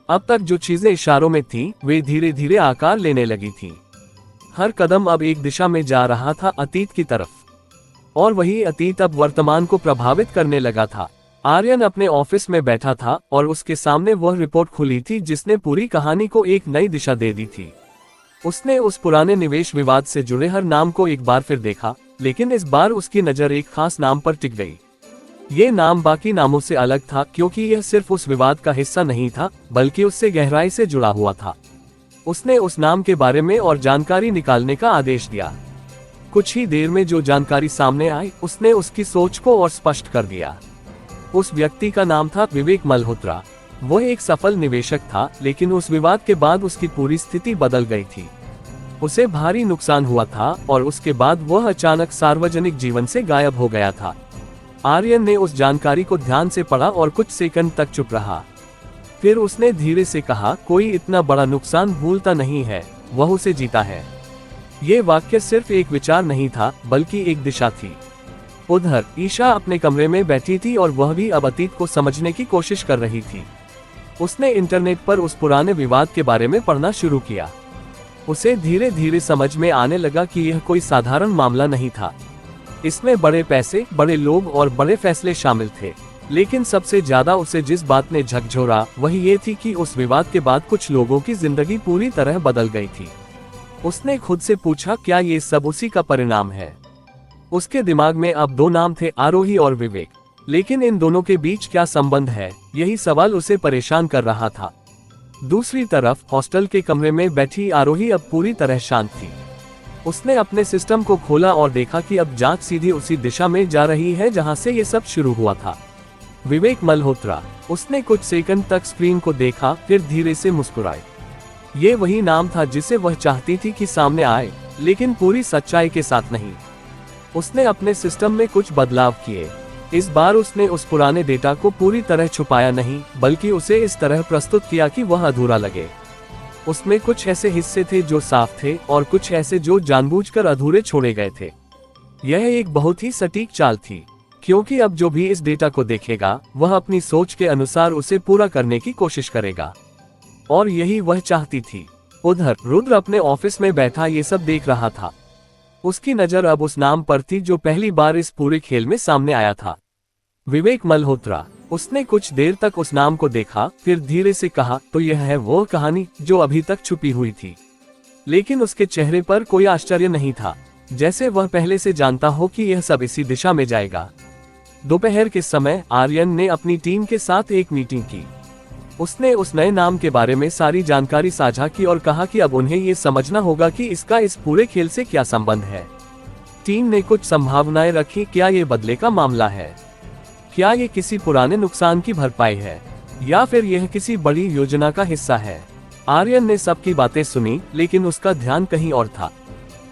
अब तक जो चीजें इशारों में थीं, वे धीरे धीरे आकार लेने लगी थीं। हर कदम अब एक दिशा में जा रहा था, अतीत की तरफ, और वही अतीत अब वर्तमान को प्रभावित करने लगा था। आर्यन अपने ऑफिस में बैठा था और उसके सामने वह रिपोर्ट खुली थी जिसने पूरी कहानी को एक नई दिशा दे दी थी। उसने उस पुराने निवेश विवाद से जुड़े हर नाम को एक बार फिर देखा, लेकिन इस बार उसकी नजर एक खास नाम पर टिक गई। ये नाम बाकी नामों से अलग था, क्योंकि यह सिर्फ उस विवाद का हिस्सा नहीं था, बल्कि उससे गहराई से जुड़ा हुआ था। उसने उस नाम के बारे में और जानकारी निकालने का आदेश दिया। कुछ ही देर में जो जानकारी सामने आई, उसने उसकी सोच को और स्पष्ट कर दिया। उस व्यक्ति का नाम था विवेक मल्होत्रा। वह एक सफल निवेशक था, लेकिन उस विवाद के बाद उसकी पूरी स्थिति बदल गई थी। उसे भारी नुकसान हुआ था और उसके बाद वह अचानक सार्वजनिक जीवन से गायब हो गया था। आर्यन ने उस जानकारी को ध्यान से पढ़ा और कुछ सेकंड तक चुप रहा। फिर उसने धीरे से कहा, कोई इतना बड़ा नुकसान भूलता नहीं है, वह उसे जीता है। ये वाक्य सिर्फ एक विचार नहीं था, बल्कि एक दिशा थी। उधर ईशा अपने कमरे में बैठी थी और वह भी अब अतीत को समझने की कोशिश कर रही थी। उसने इंटरनेट पर उस पुराने विवाद के बारे में पढ़ना शुरू किया। उसे धीरे धीरे समझ में आने लगा कि यह कोई साधारण मामला नहीं था। इसमें बड़े पैसे, बड़े लोग और बड़े फैसले शामिल थे, लेकिन सबसे ज्यादा उसे जिस बात ने झकझोरा वह ये थी कि उस विवाद के बाद कुछ लोगों की जिंदगी पूरी तरह बदल गई थी। उसने खुद से पूछा, क्या ये सब उसी का परिणाम है? उसके दिमाग में अब दो नाम थे, आरोही और विवेक, लेकिन इन दोनों के बीच क्या संबंध है, यही सवाल उसे परेशान कर रहा था। दूसरी तरफ हॉस्टल के कमरे में बैठी आरोही अब पूरी तरह शांत थी। उसने अपने सिस्टम को खोला और देखा कि अब जांच सीधी उसी दिशा में जा रही है जहां से ये सब शुरू हुआ था। विवेक मल्होत्रा। उसने कुछ सेकंड तक स्क्रीन को देखा, फिर धीरे से मुस्कुराई। ये वही नाम था जिसे वह चाहती थी कि सामने आए, लेकिन पूरी सच्चाई के साथ नहीं। उसने अपने सिस्टम में कुछ बदलाव किए। इस बार उसने उस पुराने डेटा को पूरी तरह छुपाया नहीं, बल्कि उसे इस तरह प्रस्तुत किया कि वह अधूरा लगे। उसमें कुछ ऐसे हिस्से थे जो साफ थे और कुछ ऐसे जो जानबूझकर अधूरे छोड़े गए थे। यह एक बहुत ही सटीक चाल थी, क्योंकि अब जो भी इस डेटा को देखेगा वह अपनी सोच के अनुसार उसे पूरा करने की कोशिश करेगा, और यही वह चाहती थी। उधर रुद्र अपने ऑफिस में बैठा ये सब देख रहा था। उसकी नजर अब उस नाम पर थी जो पहली बार इस पूरे खेल में सामने आया था, विवेक मल्होत्रा। उसने कुछ देर तक उस नाम को देखा, फिर धीरे से कहा, तो यह है वो कहानी जो अभी तक छुपी हुई थी। लेकिन उसके चेहरे पर कोई आश्चर्य नहीं था, जैसे वह पहले से जानता हो कि यह सब इसी दिशा में जाएगा। दोपहर के समय आर्यन ने अपनी टीम के साथ एक मीटिंग की। उसने उस नए नाम के बारे में सारी जानकारी साझा की और कहा कि अब उन्हें ये समझना होगा कि इसका इस पूरे खेल से क्या संबंध है। टीम ने कुछ संभावनाएं रखी। क्या ये बदले का मामला है? क्या ये किसी पुराने नुकसान की भरपाई है, या फिर यह किसी बड़ी योजना का हिस्सा है? आर्यन ने सबकी बातें सुनी, लेकिन उसका ध्यान कहीं और था।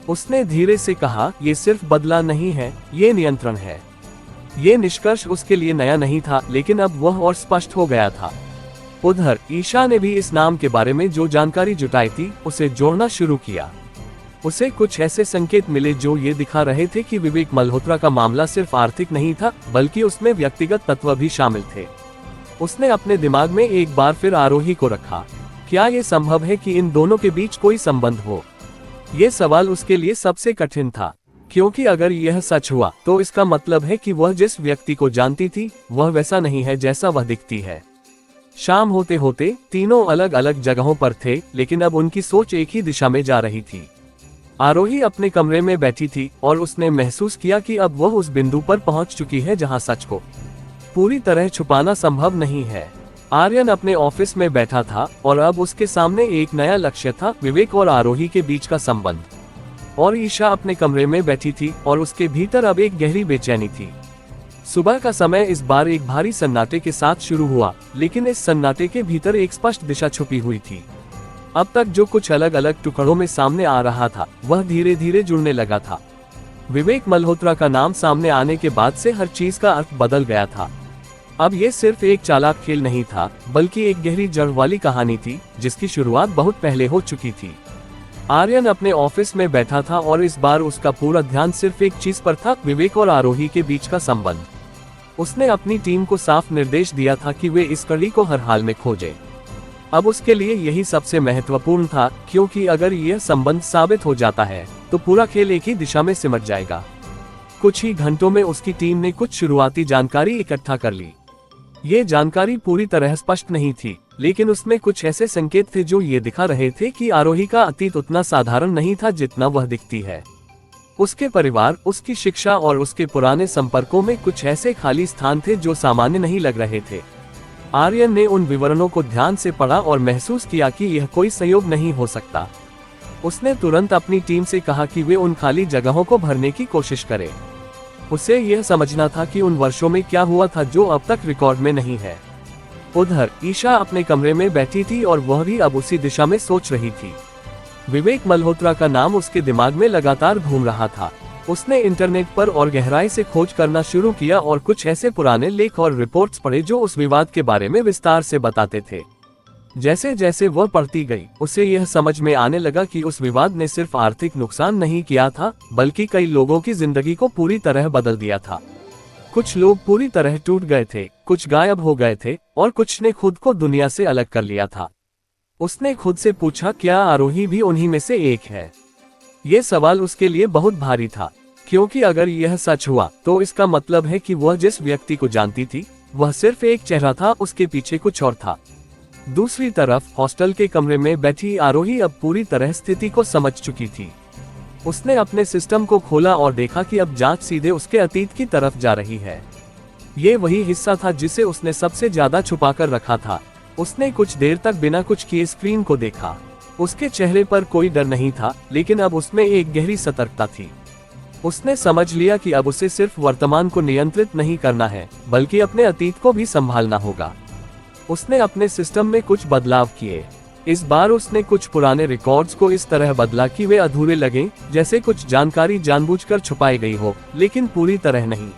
उसने धीरे से कहा, ये सिर्फ बदला नहीं है, ये नियंत्रण है। ये निष्कर्ष उसके लिए नया नहीं था, लेकिन अब वह और स्पष्ट हो गया था। उधर ईशा ने भी इस नाम के बारे में जो जानकारी जुटाई थी उसे जोड़ना शुरू किया। उसे कुछ ऐसे संकेत मिले जो ये दिखा रहे थे कि विवेक मल्होत्रा का मामला सिर्फ आर्थिक नहीं था, बल्कि उसमें व्यक्तिगत तत्व भी शामिल थे। उसने अपने दिमाग में एक बार फिर आरोही को रखा। क्या ये संभव है कि इन दोनों के बीच कोई संबंध हो? ये सवाल उसके लिए सबसे कठिन था, क्योंकि अगर यह सच हुआ तो इसका मतलब है कि वह जिस व्यक्ति को जानती थी वह वैसा नहीं है जैसा वह दिखती है। शाम होते होते तीनों अलग अलग जगहों पर थे, लेकिन अब उनकी सोच एक ही दिशा में जा रही थी। आरोही अपने कमरे में बैठी थी और उसने महसूस किया कि अब वह उस बिंदु पर पहुंच चुकी है जहां सच को पूरी तरह छुपाना संभव नहीं है। आर्यन अपने ऑफिस में बैठा था और अब उसके सामने एक नया लक्ष्य था, विवेक और आरोही के बीच का संबंध। और ईशा अपने कमरे में बैठी थी और उसके भीतर अब एक गहरी बेचैनी थी। सुबह का समय इस बार एक भारी सन्नाटे के साथ शुरू हुआ, लेकिन इस सन्नाटे के भीतर एक स्पष्ट दिशा छुपी हुई थी। अब तक जो कुछ अलग अलग टुकड़ों में सामने आ रहा था वह धीरे धीरे जुड़ने लगा था। विवेक मल्होत्रा का नाम सामने आने के बाद से हर चीज का अर्थ बदल गया था। अब ये सिर्फ एक चालाक खेल नहीं था, बल्कि एक गहरी जड़ वाली कहानी थी जिसकी शुरुआत बहुत पहले हो चुकी थी। आर्यन अपने ऑफिस में बैठा था और इस बार उसका पूरा ध्यान सिर्फ एक चीज पर था, विवेक और आरोही के बीच का संबंध। उसने अपनी टीम को साफ निर्देश दिया था कि वे इस कड़ी को हर हाल में खोजें। अब उसके लिए यही सबसे महत्वपूर्ण था, क्योंकि अगर यह संबंध साबित हो जाता है तो पूरा खेल एक ही दिशा में सिमट जाएगा। कुछ ही घंटों में उसकी टीम ने कुछ शुरुआती जानकारी इकट्ठा कर ली। ये जानकारी पूरी तरह स्पष्ट नहीं थी, लेकिन उसमें कुछ ऐसे संकेत थे जो ये दिखा रहे थे कि आरोही का अतीत उतना साधारण नहीं था जितना वह दिखती है। उसके परिवार, उसकी शिक्षा और उसके पुराने संपर्कों में कुछ ऐसे खाली स्थान थे जो सामान्य नहीं लग रहे थे। आर्यन ने उन विवरणों को ध्यान से पढ़ा और महसूस किया कि यह कोई संयोग नहीं हो सकता। उसने तुरंत अपनी टीम से कहा कि वे उन खाली जगहों को भरने की कोशिश करें। उसे यह समझना था कि उन वर्षों में क्या हुआ था जो अब तक रिकॉर्ड में नहीं है। उधर ईशा अपने कमरे में बैठी थी और वह भी अब उसी दिशा में सोच रही थी। विवेक मल्होत्रा का नाम उसके दिमाग में लगातार घूम रहा था। उसने इंटरनेट पर और गहराई से खोज करना शुरू किया और कुछ ऐसे पुराने लेख और रिपोर्ट्स पढ़े जो उस विवाद के बारे में विस्तार से बताते थे। जैसे जैसे वह पढ़ती गई, उसे यह समझ में आने लगा कि उस विवाद ने सिर्फ आर्थिक नुकसान नहीं किया था, बल्कि कई लोगों की जिंदगी को पूरी तरह बदल दिया था। कुछ लोग पूरी तरह टूट गए थे, कुछ गायब हो गए थे और कुछ ने खुद को दुनिया से अलग कर लिया था। उसने खुद से पूछा, क्या आरोही भी उन्हीं में से एक है? ये सवाल उसके लिए बहुत भारी था, क्योंकि अगर यह सच हुआ तो इसका मतलब है कि वह जिस व्यक्ति को जानती थी वह सिर्फ एक चेहरा था, उसके पीछे कुछ और था। दूसरी तरफ हॉस्टल के कमरे में बैठी आरोही अब पूरी तरह स्थिति को समझ चुकी थी। उसने अपने सिस्टम को खोला और देखा कि अब जांच सीधे उसके अतीत की तरफ जा रही है। ये वही हिस्सा था जिसे उसने सबसे ज्यादा छुपाकर रखा था। उसने कुछ देर तक बिना कुछ किए स्क्रीन को देखा। उसके चेहरे पर कोई डर नहीं था, लेकिन अब उसमें एक गहरी सतर्कता थी। उसने समझ लिया कि अब उसे सिर्फ वर्तमान को नियंत्रित नहीं करना है, बल्कि अपने अतीत को भी संभालना होगा। उसने अपने सिस्टम में कुछ बदलाव किए। इस बार उसने कुछ पुराने रिकॉर्ड्स को इस तरह बदला कि वे अधूरे लगे, जैसे कुछ जानकारी जानबूझकर छुपाई गई हो, लेकिन पूरी तरह नहीं।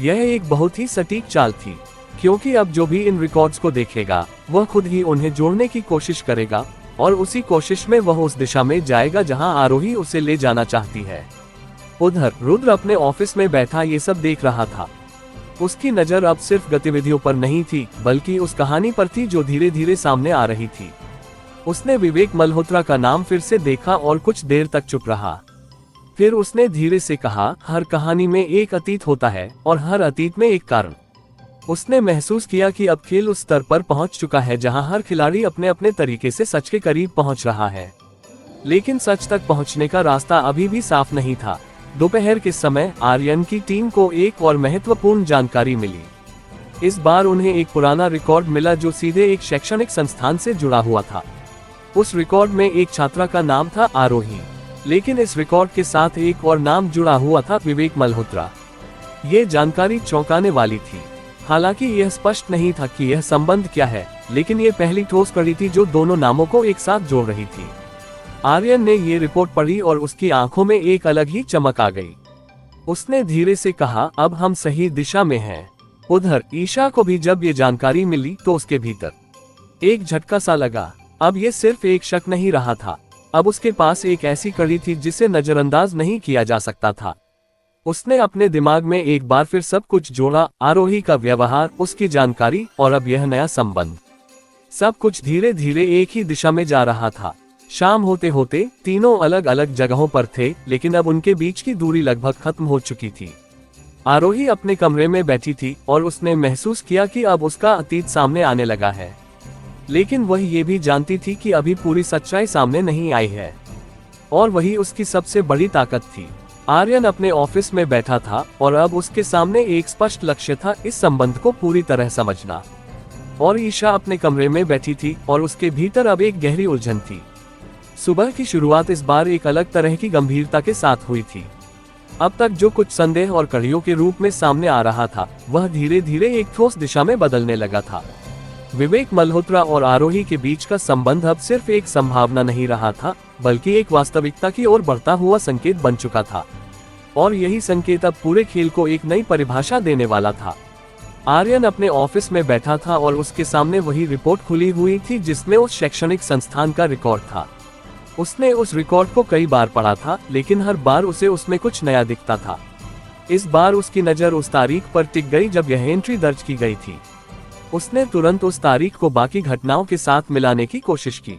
यह एक बहुत ही सटीक चाल थी, क्योंकि अब जो भी इन रिकॉर्ड्स को देखेगा वह खुद ही उन्हें जोड़ने की कोशिश करेगा और उसी कोशिश में वह उस दिशा में जाएगा जहां आरोही उसे ले जाना चाहती है। उधर रुद्र अपने ऑफिस में बैठा ये सब देख रहा था। उसकी नजर अब सिर्फ गतिविधियों पर नहीं थी, बल्कि उस कहानी पर थी जो धीरे धीरे सामने आ रही थी। उसने विवेक मल्होत्रा का नाम फिर से देखा और कुछ देर तक चुप रहा। फिर उसने धीरे से कहा, हर कहानी में एक अतीत होता है और हर अतीत में एक कारण। उसने महसूस किया कि अब खेल उस स्तर पर पहुंच चुका है जहां हर खिलाड़ी अपने अपने तरीके से सच के करीब पहुंच रहा है। लेकिन सच तक पहुंचने का रास्ता अभी भी साफ नहीं था। दोपहर के समय आर्यन की टीम को एक और महत्वपूर्ण जानकारी मिली। इस बार उन्हें एक पुराना रिकॉर्ड मिला जो सीधे एक शैक्षणिक संस्थान से जुड़ा हुआ था। उस रिकॉर्ड में एक छात्रा का नाम था आरोही, लेकिन इस रिकॉर्ड के साथ एक और नाम जुड़ा हुआ था, विवेक मल्होत्रा। ये जानकारी चौंकाने वाली थी। हालांकि यह स्पष्ट नहीं था कि यह संबंध क्या है, लेकिन यह पहली ठोस कड़ी थी जो दोनों नामों को एक साथ जोड़ रही थी। आर्यन ने ये रिपोर्ट पढ़ी और उसकी आंखों में एक अलग ही चमक आ गई। उसने धीरे से कहा, अब हम सही दिशा में हैं। उधर ईशा को भी जब ये जानकारी मिली तो उसके भीतर एक झटका सा लगा। अब ये सिर्फ एक शक नहीं रहा था, अब उसके पास एक ऐसी कड़ी थी जिसे नजरअंदाज नहीं किया जा सकता था। उसने अपने दिमाग में एक बार फिर सब कुछ जोड़ा, आरोही का व्यवहार, उसकी जानकारी और अब यह नया संबंध। सब कुछ धीरे धीरे एक ही दिशा में जा रहा था। शाम होते होते तीनों अलग अलग जगहों पर थे, लेकिन अब उनके बीच की दूरी लगभग खत्म हो चुकी थी। आरोही अपने कमरे में बैठी थी और उसने महसूस किया कि अब उसका अतीत सामने आने लगा है, लेकिन वह ये भी जानती थी कि अभी पूरी सच्चाई सामने नहीं आई है, और वही उसकी सबसे बड़ी ताकत थी। आर्यन अपने ऑफिस में बैठा था और अब उसके सामने एक स्पष्ट लक्ष्य था, इस संबंध को पूरी तरह समझना। और ईशा अपने कमरे में बैठी थी और उसके भीतर अब एक गहरी उलझन थी। सुबह की शुरुआत इस बार एक अलग तरह की गंभीरता के साथ हुई थी। अब तक जो कुछ संदेह और कड़ियों के रूप में सामने आ रहा था, वह धीरे धीरे एक ठोस दिशा में बदलने लगा था। विवेक मल्होत्रा और आरोही के बीच का संबंध अब सिर्फ एक संभावना नहीं रहा था, बल्कि एक वास्तविकता की ओर बढ़ता हुआ संकेत बन चुका था। और यही संकेत अब पूरे खेल को एक नई परिभाषा देने वाला था। आर्यन अपने ऑफिस में बैठा था और उसके सामने वही रिपोर्ट खुली हुई थी जिसमें उस शैक्षणिक संस्थान का रिकॉर्ड था। उसने उस रिकॉर्ड को कई बार पढ़ा था, लेकिन हर बार उसे उसमें कुछ नया दिखता था। इस बार उसकी नज़र उस तारीख पर टिक गई जब यह एंट्री दर्ज की गई थी। उसने तुरंत उस तारीख को बाकी घटनाओं के साथ मिलाने की कोशिश की।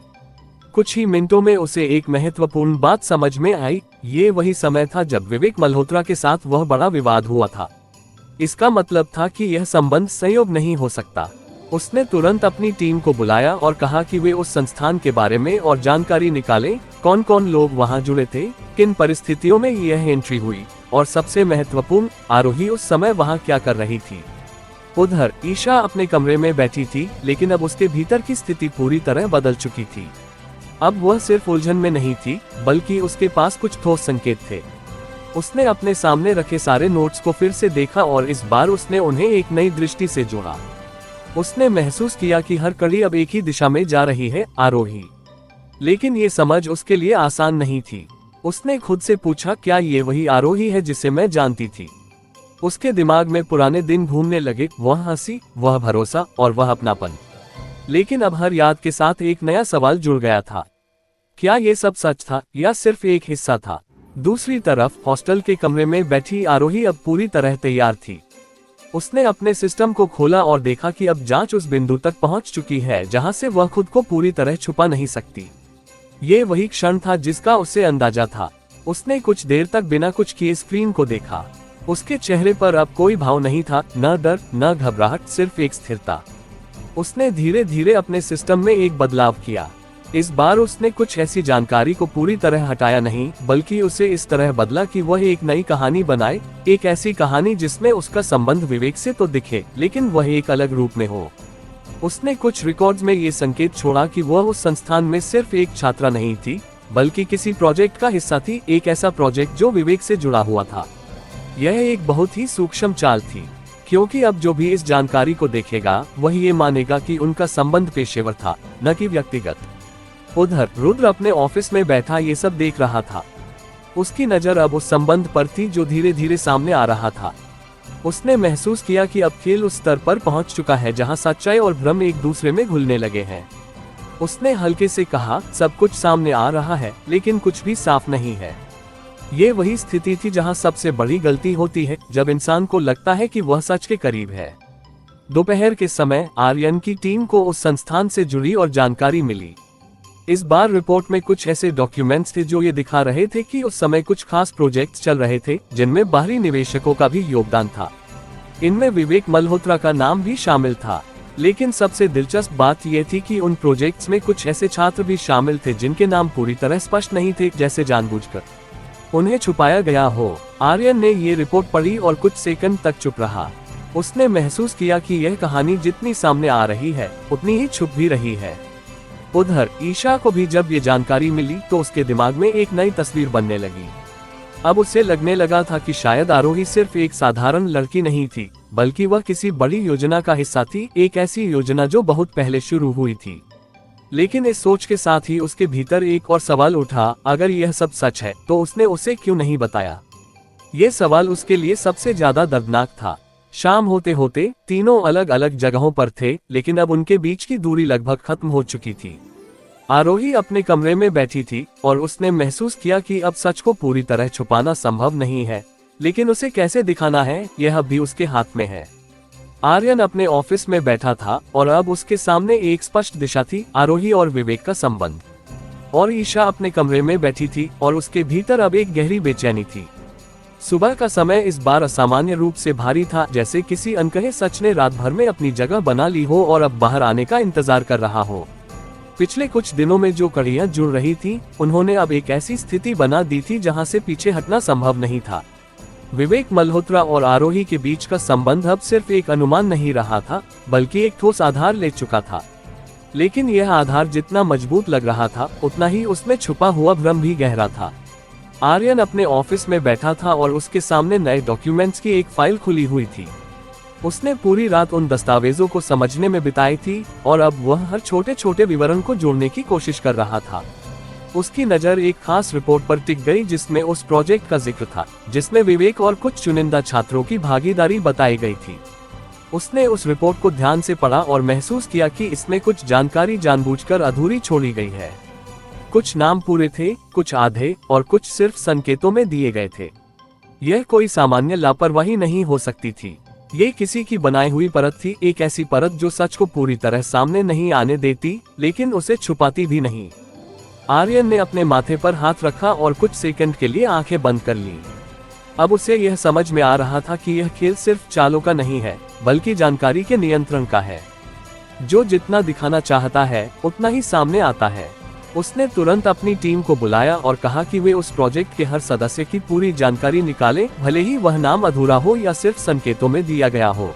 कुछ ही मिनटों में उसे एक महत्वपूर्ण बात समझ में आई। ये वही समय था जब विवेक मल्होत्रा के साथ वह बड़ा विवाद हुआ था। इसका मतलब था कि यह संबंध संयोग नहीं हो सकता। उसने तुरंत अपनी टीम को बुलाया और कहा कि वे उस संस्थान के बारे में और जानकारी निकालें, कौन कौन लोग वहां जुड़े थे, किन परिस्थितियों में यह एंट्री हुई, और सबसे महत्वपूर्ण, आरोही उस समय वहां क्या कर रही थी। उधर ईशा अपने कमरे में बैठी थी, लेकिन अब उसके भीतर की स्थिति पूरी तरह बदल चुकी थी। अब वह सिर्फ उलझन में नहीं थी, बल्कि उसके पास कुछ ठोस संकेत थे। उसने अपने सामने रखे सारे नोट्स को फिर से देखा और इस बार उसने उन्हें एक नई दृष्टि से जोड़ा। उसने महसूस किया कि हर कड़ी अब एक ही दिशा में जा रही है, आरोही। लेकिन ये समझ उसके लिए आसान नहीं थी। उसने खुद से पूछा, क्या ये वही आरोही है जिसे मैं जानती थी? उसके दिमाग में पुराने दिन घूमने लगे, वह हंसी, वह भरोसा और वह अपनापन। लेकिन अब हर याद के साथ एक नया सवाल जुड़ गया था। क्या ये सब सच था या सिर्फ एक हिस्सा था? दूसरी तरफ हॉस्टल के कमरे में बैठी आरोही अब पूरी तरह तैयार थी। उसने अपने सिस्टम को खोला और देखा कि अब जांच उस बिंदु तक पहुंच चुकी है जहां से वह खुद को पूरी तरह छुपा नहीं सकती। ये वही क्षण था जिसका उसे अंदाजा था। उसने कुछ देर तक बिना कुछ किए स्क्रीन को देखा। उसके चेहरे पर अब कोई भाव नहीं था, न डर न घबराहट, सिर्फ एक स्थिरता। उसने धीरे धीरे अपने सिस्टम में एक बदलाव किया। इस बार उसने कुछ ऐसी जानकारी को पूरी तरह हटाया नहीं, बल्कि उसे इस तरह बदला कि वह एक नई कहानी बनाए, एक ऐसी कहानी जिसमें उसका संबंध विवेक से तो दिखे, लेकिन वह एक अलग रूप में हो। उसने कुछ रिकॉर्ड्स में ये संकेत छोड़ा कि वह उस संस्थान में सिर्फ एक छात्रा नहीं थी, बल्कि किसी प्रोजेक्ट का हिस्सा थी, एक ऐसा प्रोजेक्ट जो विवेक से जुड़ा हुआ था। यह एक बहुत ही सूक्ष्म चाल थी, क्योंकि अब जो भी इस जानकारी को देखेगा वह ये मानेगा कि उनका संबंध पेशेवर था, न कि व्यक्तिगत। उधर रुद्र अपने ऑफिस में बैठा ये सब देख रहा था। उसकी नजर अब उस संबंध पर थी जो धीरे धीरे सामने आ रहा था। उसने महसूस किया कि अब खेल उस स्तर पर पहुंच चुका है जहां सच्चाई और भ्रम एक दूसरे में घुलने लगे हैं। उसने हल्के से कहा, सब कुछ सामने आ रहा है, लेकिन कुछ भी साफ नहीं है। ये वही स्थिति थी जहां सबसे बड़ी गलती होती है, जब इंसान को लगता है कि वह सच के करीब है। दोपहर के समय आर्यन की टीम को उस संस्थान से जुड़ी और जानकारी मिली। इस बार रिपोर्ट में कुछ ऐसे डॉक्यूमेंट्स थे जो ये दिखा रहे थे कि उस समय कुछ खास प्रोजेक्ट्स चल रहे थे, जिनमें बाहरी निवेशकों का भी योगदान था। इनमें विवेक मल्होत्रा का नाम भी शामिल था। लेकिन सबसे दिलचस्प बात यह थी कि उन प्रोजेक्ट्स में कुछ ऐसे छात्र भी शामिल थे जिनके नाम पूरी तरह स्पष्ट नहीं थे, जैसे जानबूझकर उन्हें छुपाया गया हो। आर्यन ने ये रिपोर्ट पढ़ी और कुछ सेकंड तक चुप रहा। उसने महसूस किया कि यह कहानी जितनी सामने आ रही है उतनी ही छुप भी रही है। उधर ईशा को भी जब ये जानकारी मिली तो उसके दिमाग में एक नई तस्वीर बनने लगी। अब उसे लगने लगा था कि शायद आरोही सिर्फ एक साधारण लड़की नहीं थी, बल्कि वह किसी बड़ी योजना का हिस्सा थी, एक ऐसी योजना जो बहुत पहले शुरू हुई थी। लेकिन इस सोच के साथ ही उसके भीतर एक और सवाल उठा, अगर यह सब सच है तो उसने उसे क्यों नहीं बताया। ये सवाल उसके लिए सबसे ज्यादा दर्दनाक था। शाम होते होते तीनों अलग अलग जगहों पर थे, लेकिन अब उनके बीच की दूरी लगभग खत्म हो चुकी थी। आरोही अपने कमरे में बैठी थी और उसने महसूस किया कि अब सच को पूरी तरह छुपाना संभव नहीं है, लेकिन उसे कैसे दिखाना है यह अब भी उसके हाथ में है। आर्यन अपने ऑफिस में बैठा था और अब उसके सामने एक स्पष्ट दिशा थी, आरोही और विवेक का संबंध। और ईशा अपने कमरे में बैठी थी और उसके भीतर अब एक गहरी बेचैनी थी। सुबह का समय इस बार असामान्य रूप से भारी था, जैसे किसी अनकहे सच ने रात भर में अपनी जगह बना ली हो और अब बाहर आने का इंतजार कर रहा हो। पिछले कुछ दिनों में जो कड़ियां जुड़ रही थी, उन्होंने अब एक ऐसी स्थिति बना दी थी जहां से पीछे हटना संभव नहीं था। विवेक मल्होत्रा और आरोही के बीच का संबंध अब सिर्फ एक अनुमान नहीं रहा था, बल्कि एक ठोस आधार ले चुका था। लेकिन यह आधार जितना मजबूत लग रहा था, उतना ही उसमें छुपा हुआ भ्रम भी गहरा था। आर्यन अपने ऑफिस में बैठा था और उसके सामने नए डॉक्यूमेंट्स की एक फाइल खुली हुई थी। उसने पूरी रात उन दस्तावेजों को समझने में बिताई थी और अब वह हर छोटे छोटे विवरण को जोड़ने की कोशिश कर रहा था। उसकी नज़र एक खास रिपोर्ट पर टिक गई जिसमें उस प्रोजेक्ट का जिक्र था, जिसमें विवेक और कुछ चुनिंदा छात्रों की भागीदारी बताई गई थी। उसने उस रिपोर्ट को ध्यान से पढ़ा और महसूस किया कि इसमें कुछ जानकारी जानबूझकर अधूरी छोड़ी गई है। कुछ नाम पूरे थे, कुछ आधे और कुछ सिर्फ संकेतों में दिए गए थे। यह कोई सामान्य लापरवाही नहीं हो सकती थी। ये किसी की बनाई हुई परत थी, एक ऐसी परत जो सच को पूरी तरह सामने नहीं आने देती, लेकिन उसे छुपाती भी नहीं। आर्यन ने अपने माथे पर हाथ रखा और कुछ सेकंड के लिए आंखें बंद कर ली। अब उसे यह समझ में आ रहा था कि यह खेल सिर्फ चालों का नहीं है, बल्कि जानकारी के नियंत्रण का है। जो जितना दिखाना चाहता है उतना ही सामने आता है। उसने तुरंत अपनी टीम को बुलाया और कहा कि वे उस प्रोजेक्ट के हर सदस्य की पूरी जानकारी निकालें, भले ही वह नाम अधूरा हो या सिर्फ संकेतों में दिया गया हो।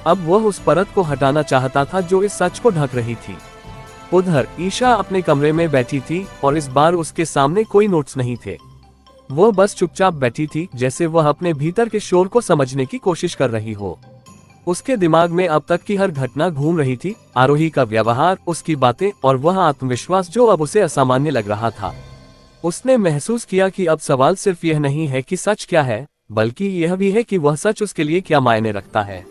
अब वह उस परत को हटाना चाहता था जो इस सच को ढक रही थी। उधर ईशा अपने कमरे में बैठी थी और इस बार उसके सामने कोई नोट्स नहीं थे। वह बस चुपचाप बैठी थी, जैसे वह अपने भीतर के शोर को समझने की कोशिश कर रही हो। उसके दिमाग में अब तक की हर घटना घूम रही थी, आरोही का व्यवहार, उसकी बातें और वह आत्मविश्वास जो अब उसे असामान्य लग रहा था। उसने महसूस किया कि अब सवाल सिर्फ यह नहीं है कि सच क्या है, बल्कि यह भी है कि वह सच उसके लिए क्या मायने रखता है।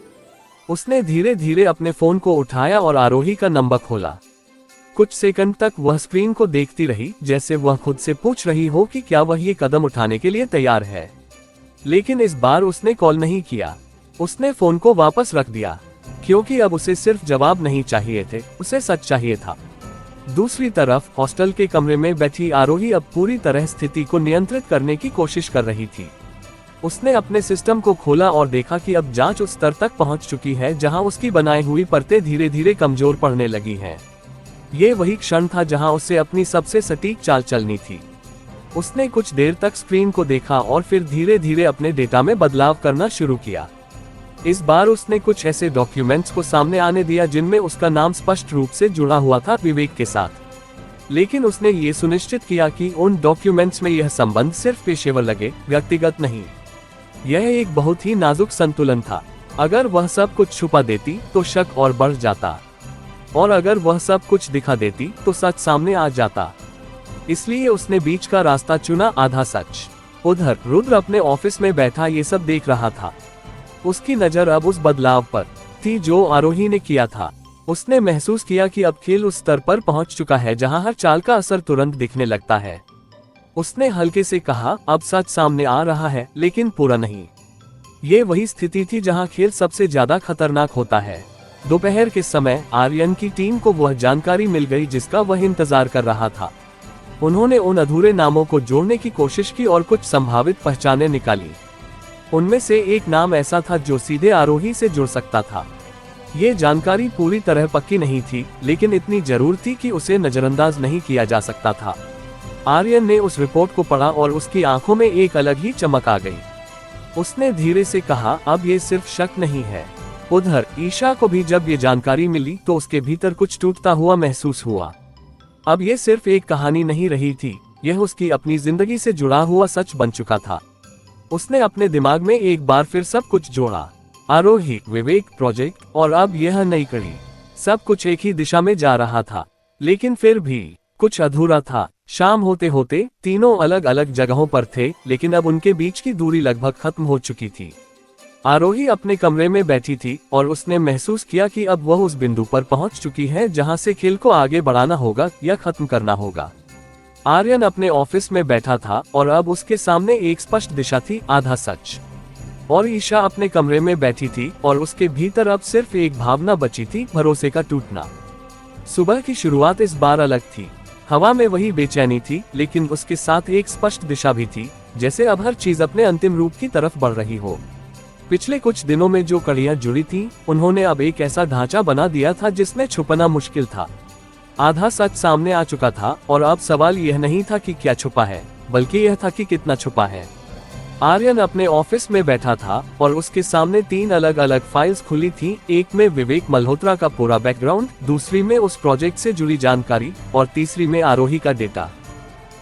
उसने धीरे धीरे अपने फोन को उठाया और आरोही का नंबर खोला। कुछ सेकंड तक वह स्क्रीन को देखती रही, जैसे वह खुद से पूछ रही हो कि क्या वह ये कदम उठाने के लिए तैयार है। लेकिन इस बार उसने कॉल नहीं किया। उसने फोन को वापस रख दिया, क्योंकि अब उसे सिर्फ जवाब नहीं चाहिए थे, उसे सच चाहिए था। दूसरी तरफ हॉस्टल के कमरे में बैठी आरोही अब पूरी तरह स्थिति को नियंत्रित करने की कोशिश कर रही थी। उसने अपने सिस्टम को खोला और देखा कि अब जांच उस स्तर तक पहुंच चुकी है जहां उसकी बनाई हुई परतें धीरे धीरे कमजोर पड़ने लगी हैं। ये वही क्षण था जहां उसे अपनी सबसे सटीक चाल चलनी थी। उसने कुछ देर तक स्क्रीन को देखा और फिर धीरे धीरे अपने डेटा में बदलाव करना शुरू किया। इस बार उसने कुछ ऐसे डॉक्यूमेंट्स को सामने आने दिया जिनमें उसका नाम स्पष्ट रूप से जुड़ा हुआ था विवेक के साथ। लेकिन उसने ये सुनिश्चित किया कि उन डॉक्यूमेंट्स में यह संबंध सिर्फ पेशेवर लगे, व्यक्तिगत नहीं। यह एक बहुत ही नाजुक संतुलन था। अगर वह सब कुछ छुपा देती तो शक और बढ़ जाता, और अगर वह सब कुछ दिखा देती तो सच सामने आ जाता। इसलिए उसने बीच का रास्ता चुना, आधा सच। उधर रुद्र अपने ऑफिस में बैठा ये सब देख रहा था। उसकी नजर अब उस बदलाव पर थी जो आरोही ने किया था। उसने महसूस किया कि अब खेल उस स्तर पर पहुंच चुका है जहां हर चाल का असर तुरंत दिखने लगता है। उसने हल्के से कहा, अब सच सामने आ रहा है, लेकिन पूरा नहीं। ये वही स्थिति थी जहां खेल सबसे ज्यादा खतरनाक होता है। दोपहर के समय आर्यन की टीम को वह जानकारी मिल गई जिसका वह इंतजार कर रहा था। उन्होंने उन अधूरे नामों को जोड़ने की कोशिश की और कुछ संभावित पहचानें निकाली। उनमें से एक नाम ऐसा था जो सीधे आरोही से जुड़ सकता था। ये जानकारी पूरी तरह पक्की नहीं थी, लेकिन इतनी जरूर थी कि उसे नजरअंदाज नहीं किया जा सकता था। आर्यन ने उस रिपोर्ट को पढ़ा और उसकी आंखों में एक अलग ही चमक आ गई। उसने धीरे से कहा, अब ये सिर्फ शक नहीं है। उधर ईशा को भी जब ये जानकारी मिली तो उसके भीतर कुछ टूटता हुआ महसूस हुआ। अब ये सिर्फ एक कहानी नहीं रही थी, यह उसकी अपनी जिंदगी से जुड़ा हुआ सच बन चुका था। उसने अपने दिमाग में एक बार फिर सब कुछ जोड़ा, आरोही, विवेक, प्रोजेक्ट और अब यह नई कड़ी। सब कुछ एक ही दिशा में जा रहा था, लेकिन फिर भी कुछ अधूरा था। शाम होते होते तीनों अलग अलग जगहों पर थे, लेकिन अब उनके बीच की दूरी लगभग खत्म हो चुकी थी। आरोही अपने कमरे में बैठी थी और उसने महसूस किया कि अब वह उस बिंदु पर पहुंच चुकी है जहां से खेल को आगे बढ़ाना होगा या खत्म करना होगा। आर्यन अपने ऑफिस में बैठा था और अब उसके सामने एक स्पष्ट दिशा थी, आधा सच। और ईशा अपने कमरे में बैठी थी और उसके भीतर अब सिर्फ एक भावना बची थी, भरोसे का टूटना। सुबह की शुरुआत इस बार अलग थी। हवा में वही बेचैनी थी, लेकिन उसके साथ एक स्पष्ट दिशा भी थी, जैसे अब हर चीज अपने अंतिम रूप की तरफ बढ़ रही हो। पिछले कुछ दिनों में जो कड़ियां जुड़ी थीं, उन्होंने अब एक ऐसा ढांचा बना दिया था जिसमें छुपना मुश्किल था। आधा सच सामने आ चुका था और अब सवाल यह नहीं था कि क्या छुपा है, बल्कि यह था कि कितना छुपा है। आर्यन अपने ऑफिस में बैठा था और उसके सामने 3 अलग अलग फाइल्स खुली थीं। एक में विवेक मल्होत्रा का पूरा बैकग्राउंड, दूसरी में उस प्रोजेक्ट से जुड़ी जानकारी और तीसरी में आरोही का डेटा।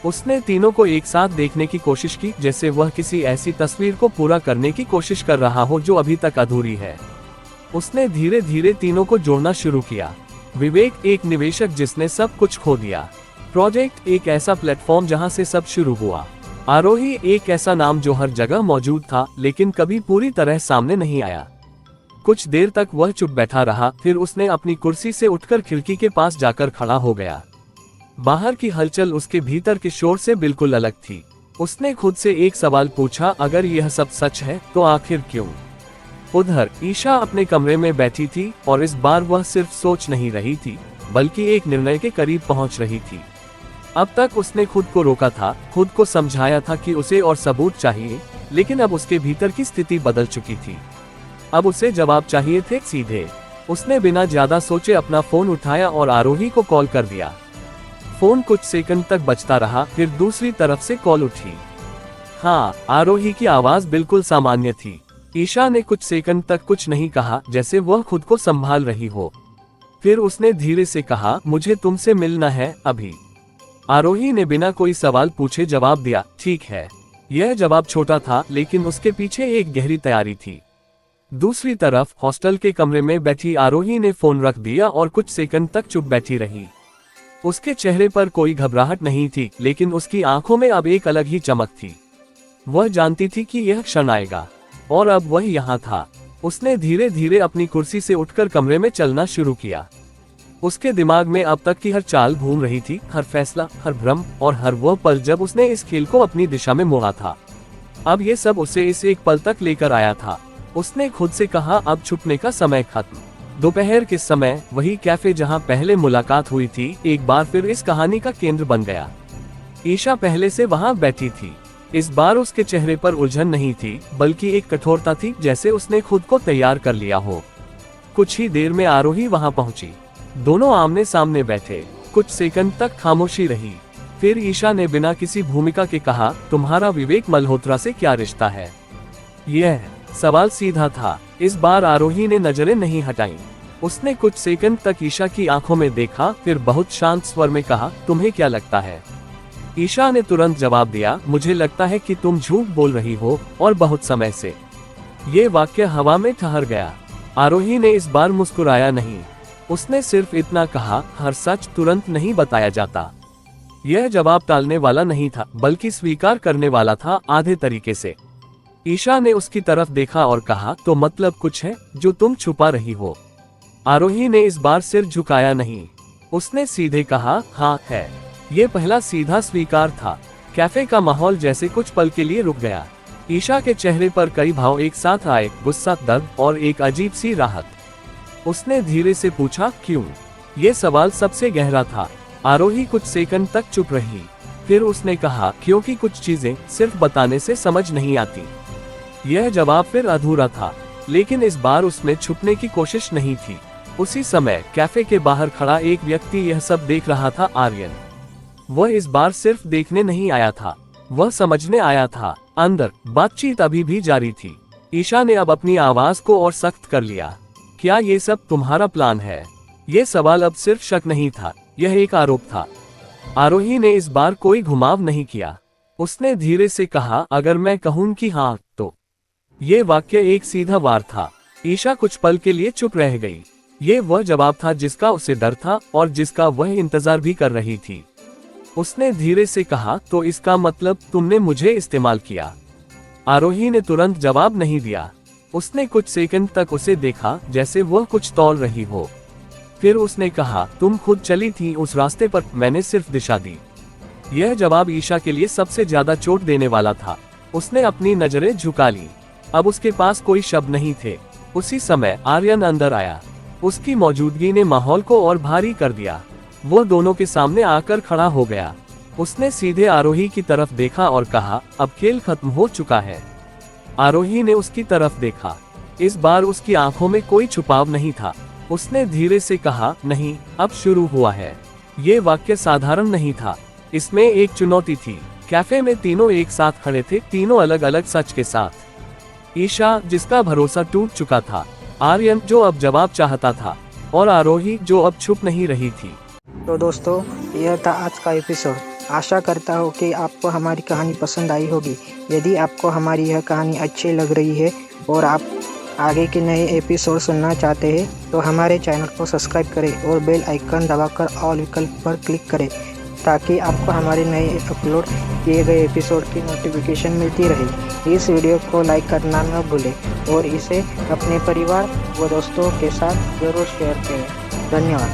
उसने तीनों को एक साथ देखने की कोशिश की, जैसे वह किसी ऐसी तस्वीर को पूरा करने की कोशिश कर रहा हो जो अभी तक अधूरी है। उसने धीरे धीरे तीनों को जोड़ना शुरू किया। विवेक एक निवेशक जिसने सब कुछ खो दिया। प्रोजेक्ट एक ऐसा प्लेटफॉर्म जहां से सब शुरू हुआ। आरोही एक ऐसा नाम जो हर जगह मौजूद था, लेकिन कभी पूरी तरह सामने नहीं आया। कुछ देर तक वह चुप बैठा रहा, फिर उसने अपनी कुर्सी से उठकर खिड़की के पास जाकर खड़ा हो गया। बाहर की हलचल उसके भीतर के शोर से बिल्कुल अलग थी। उसने खुद से एक सवाल पूछा, अगर यह सब सच है तो आखिर क्यों? उधर ईशा अपने कमरे में बैठी थी और इस बार वह सिर्फ सोच नहीं रही थी, बल्कि एक निर्णय के करीब पहुंच रही थी। अब तक उसने खुद को रोका था, खुद को समझाया था कि उसे और सबूत चाहिए, लेकिन अब उसके भीतर की स्थिति बदल चुकी थी। अब उसे जवाब चाहिए थे, सीधे। उसने बिना ज्यादा सोचे अपना फोन उठाया और आरोही को कॉल कर दिया। फोन कुछ सेकंड तक बजता रहा, फिर दूसरी तरफ से कॉल उठी। हाँ, आरोही की आवाज बिल्कुल सामान्य थी। ईशा ने कुछ सेकंड तक कुछ नहीं कहा, जैसे वह खुद को संभाल रही हो। फिर उसने धीरे से कहा, मुझे तुमसे मिलना है अभी। आरोही ने बिना कोई सवाल पूछे जवाब दिया, ठीक है। यह जवाब छोटा था, लेकिन उसके पीछे एक गहरी तैयारी थी। दूसरी तरफ हॉस्टल के कमरे में बैठी आरोही ने फोन रख दिया और कुछ सेकंड तक चुप बैठी रही। उसके चेहरे पर कोई घबराहट नहीं थी, लेकिन उसकी आंखों में अब एक अलग ही चमक थी। वह जानती थी कि यह क्षण आएगा, और अब वह यहाँ था। उसने धीरे धीरे अपनी कुर्सी से उठकर कमरे में चलना शुरू किया। उसके दिमाग में अब तक की हर चाल घूम रही थी, हर फैसला, हर भ्रम और हर वह पल जब उसने इस खेल को अपनी दिशा में मोड़ा था। अब ये सब उसे इस एक पल तक लेकर आया था। उसने खुद से कहा, अब छुपने का समय खत्म। दोपहर के समय वही कैफे जहां पहले मुलाकात हुई थी, एक बार फिर इस कहानी का केंद्र बन गया। ईशा पहले से वहां बैठी थी। इस बार उसके चेहरे पर उलझन नहीं थी, बल्कि एक कठोरता थी, जैसे उसने खुद को तैयार कर लिया हो। कुछ ही देर में आरोही वहां पहुंची। दोनों आमने सामने बैठे। कुछ सेकंड तक खामोशी रही। फिर ईशा ने बिना किसी भूमिका के कहा, तुम्हारा विवेक मल्होत्रा से क्या रिश्ता है? यह सवाल सीधा था। इस बार आरोही ने नजरें नहीं हटाईं। उसने कुछ सेकंड तक ईशा की आंखों में देखा, फिर बहुत शांत स्वर में कहा, तुम्हें क्या लगता है? ईशा ने तुरंत जवाब दिया, मुझे लगता है कि तुम झूठ बोल रही हो, और बहुत समय से। ये वाक्य हवा में ठहर गया। आरोही ने इस बार मुस्कुराया नहीं। उसने सिर्फ इतना कहा, हर सच तुरंत नहीं बताया जाता। यह जवाब टालने वाला नहीं था, बल्कि स्वीकार करने वाला था, आधे तरीके से। ईशा ने उसकी तरफ देखा और कहा, तो मतलब कुछ है जो तुम छुपा रही हो? आरोही ने इस बार सिर झुकाया नहीं। उसने सीधे कहा, हाँ है। ये पहला सीधा स्वीकार था। कैफे का माहौल जैसे कुछ पल के लिए रुक गया। ईशा के चेहरे पर कई भाव एक साथ आए, गुस्सा, दर्द और एक अजीब सी राहत। उसने धीरे से पूछा, क्यों? ये सवाल सबसे गहरा था। आरोही कुछ सेकंड तक चुप रही। फिर उसने कहा, क्योंकि कुछ चीजें सिर्फ बताने से समझ नहीं आती। यह जवाब फिर अधूरा था, लेकिन इस बार उसमें छुपने की कोशिश नहीं थी। उसी समय कैफे के बाहर खड़ा एक व्यक्ति यह सब देख रहा था, आर्यन। वह इस बार सिर्फ देखने नहीं आया था, वह समझने आया था। अंदर बातचीत अभी भी जारी थी। ईशा ने अब अपनी आवाज को और सख्त कर लिया। क्या ये सब तुम्हारा प्लान है? ये सवाल अब सिर्फ शक नहीं था, यह एक आरोप था। आरोही ने इस बार कोई घुमाव नहीं किया। उसने धीरे से कहा, अगर मैं कहूं कि हाँ तो। ये वाक्य एक सीधा वार था। ईशा कुछ पल के लिए चुप रह गई। ये वह जवाब था जिसका उसे डर था और जिसका वह इंतजार भी कर रही थी। उसने धीरे से कहा, तो इसका मतलब तुमने मुझे इस्तेमाल किया? आरोही ने तुरंत जवाब नहीं दिया। उसने कुछ सेकंड तक उसे देखा, जैसे वह कुछ तौल रही हो। फिर उसने कहा, तुम खुद चली थी उस रास्ते पर, मैंने सिर्फ दिशा दी। यह जवाब ईशा के लिए सबसे ज्यादा चोट देने वाला था। उसने अपनी नजरें झुका ली। अब उसके पास कोई शब्द नहीं थे। उसी समय आर्यन अंदर आया। उसकी मौजूदगी ने माहौल को और भारी कर दिया। वो दोनों के सामने आकर खड़ा हो गया। उसने सीधे आरोही की तरफ देखा और कहा, अब खेल खत्म हो चुका है। आरोही ने उसकी तरफ देखा। इस बार उसकी आंखों में कोई छुपाव नहीं था। उसने धीरे से कहा, नहीं, अब शुरू हुआ है। ये वाक्य साधारण नहीं था, इसमें एक चुनौती थी। कैफे में तीनों एक साथ खड़े थे, तीनों अलग अलग सच के साथ। ईशा, जिसका भरोसा टूट चुका था, आर्यन, जो अब जवाब चाहता था, और आरोही, जो अब छुप नहीं रही थी। तो दोस्तों, यह था आज का एपिसोड। आशा करता हूँ कि आपको हमारी कहानी पसंद आई होगी। यदि आपको हमारी यह कहानी अच्छी लग रही है और आप आगे के नए एपिसोड सुनना चाहते हैं, तो हमारे चैनल को सब्सक्राइब करें और बेल आइकन दबाकर ऑल विकल्प पर क्लिक करें, ताकि आपको हमारे नए अपलोड किए गए एपिसोड की नोटिफिकेशन मिलती रहे। इस वीडियो को लाइक करना न भूलें और इसे अपने परिवार व दोस्तों के साथ ज़रूर शेयर करें। धन्यवाद।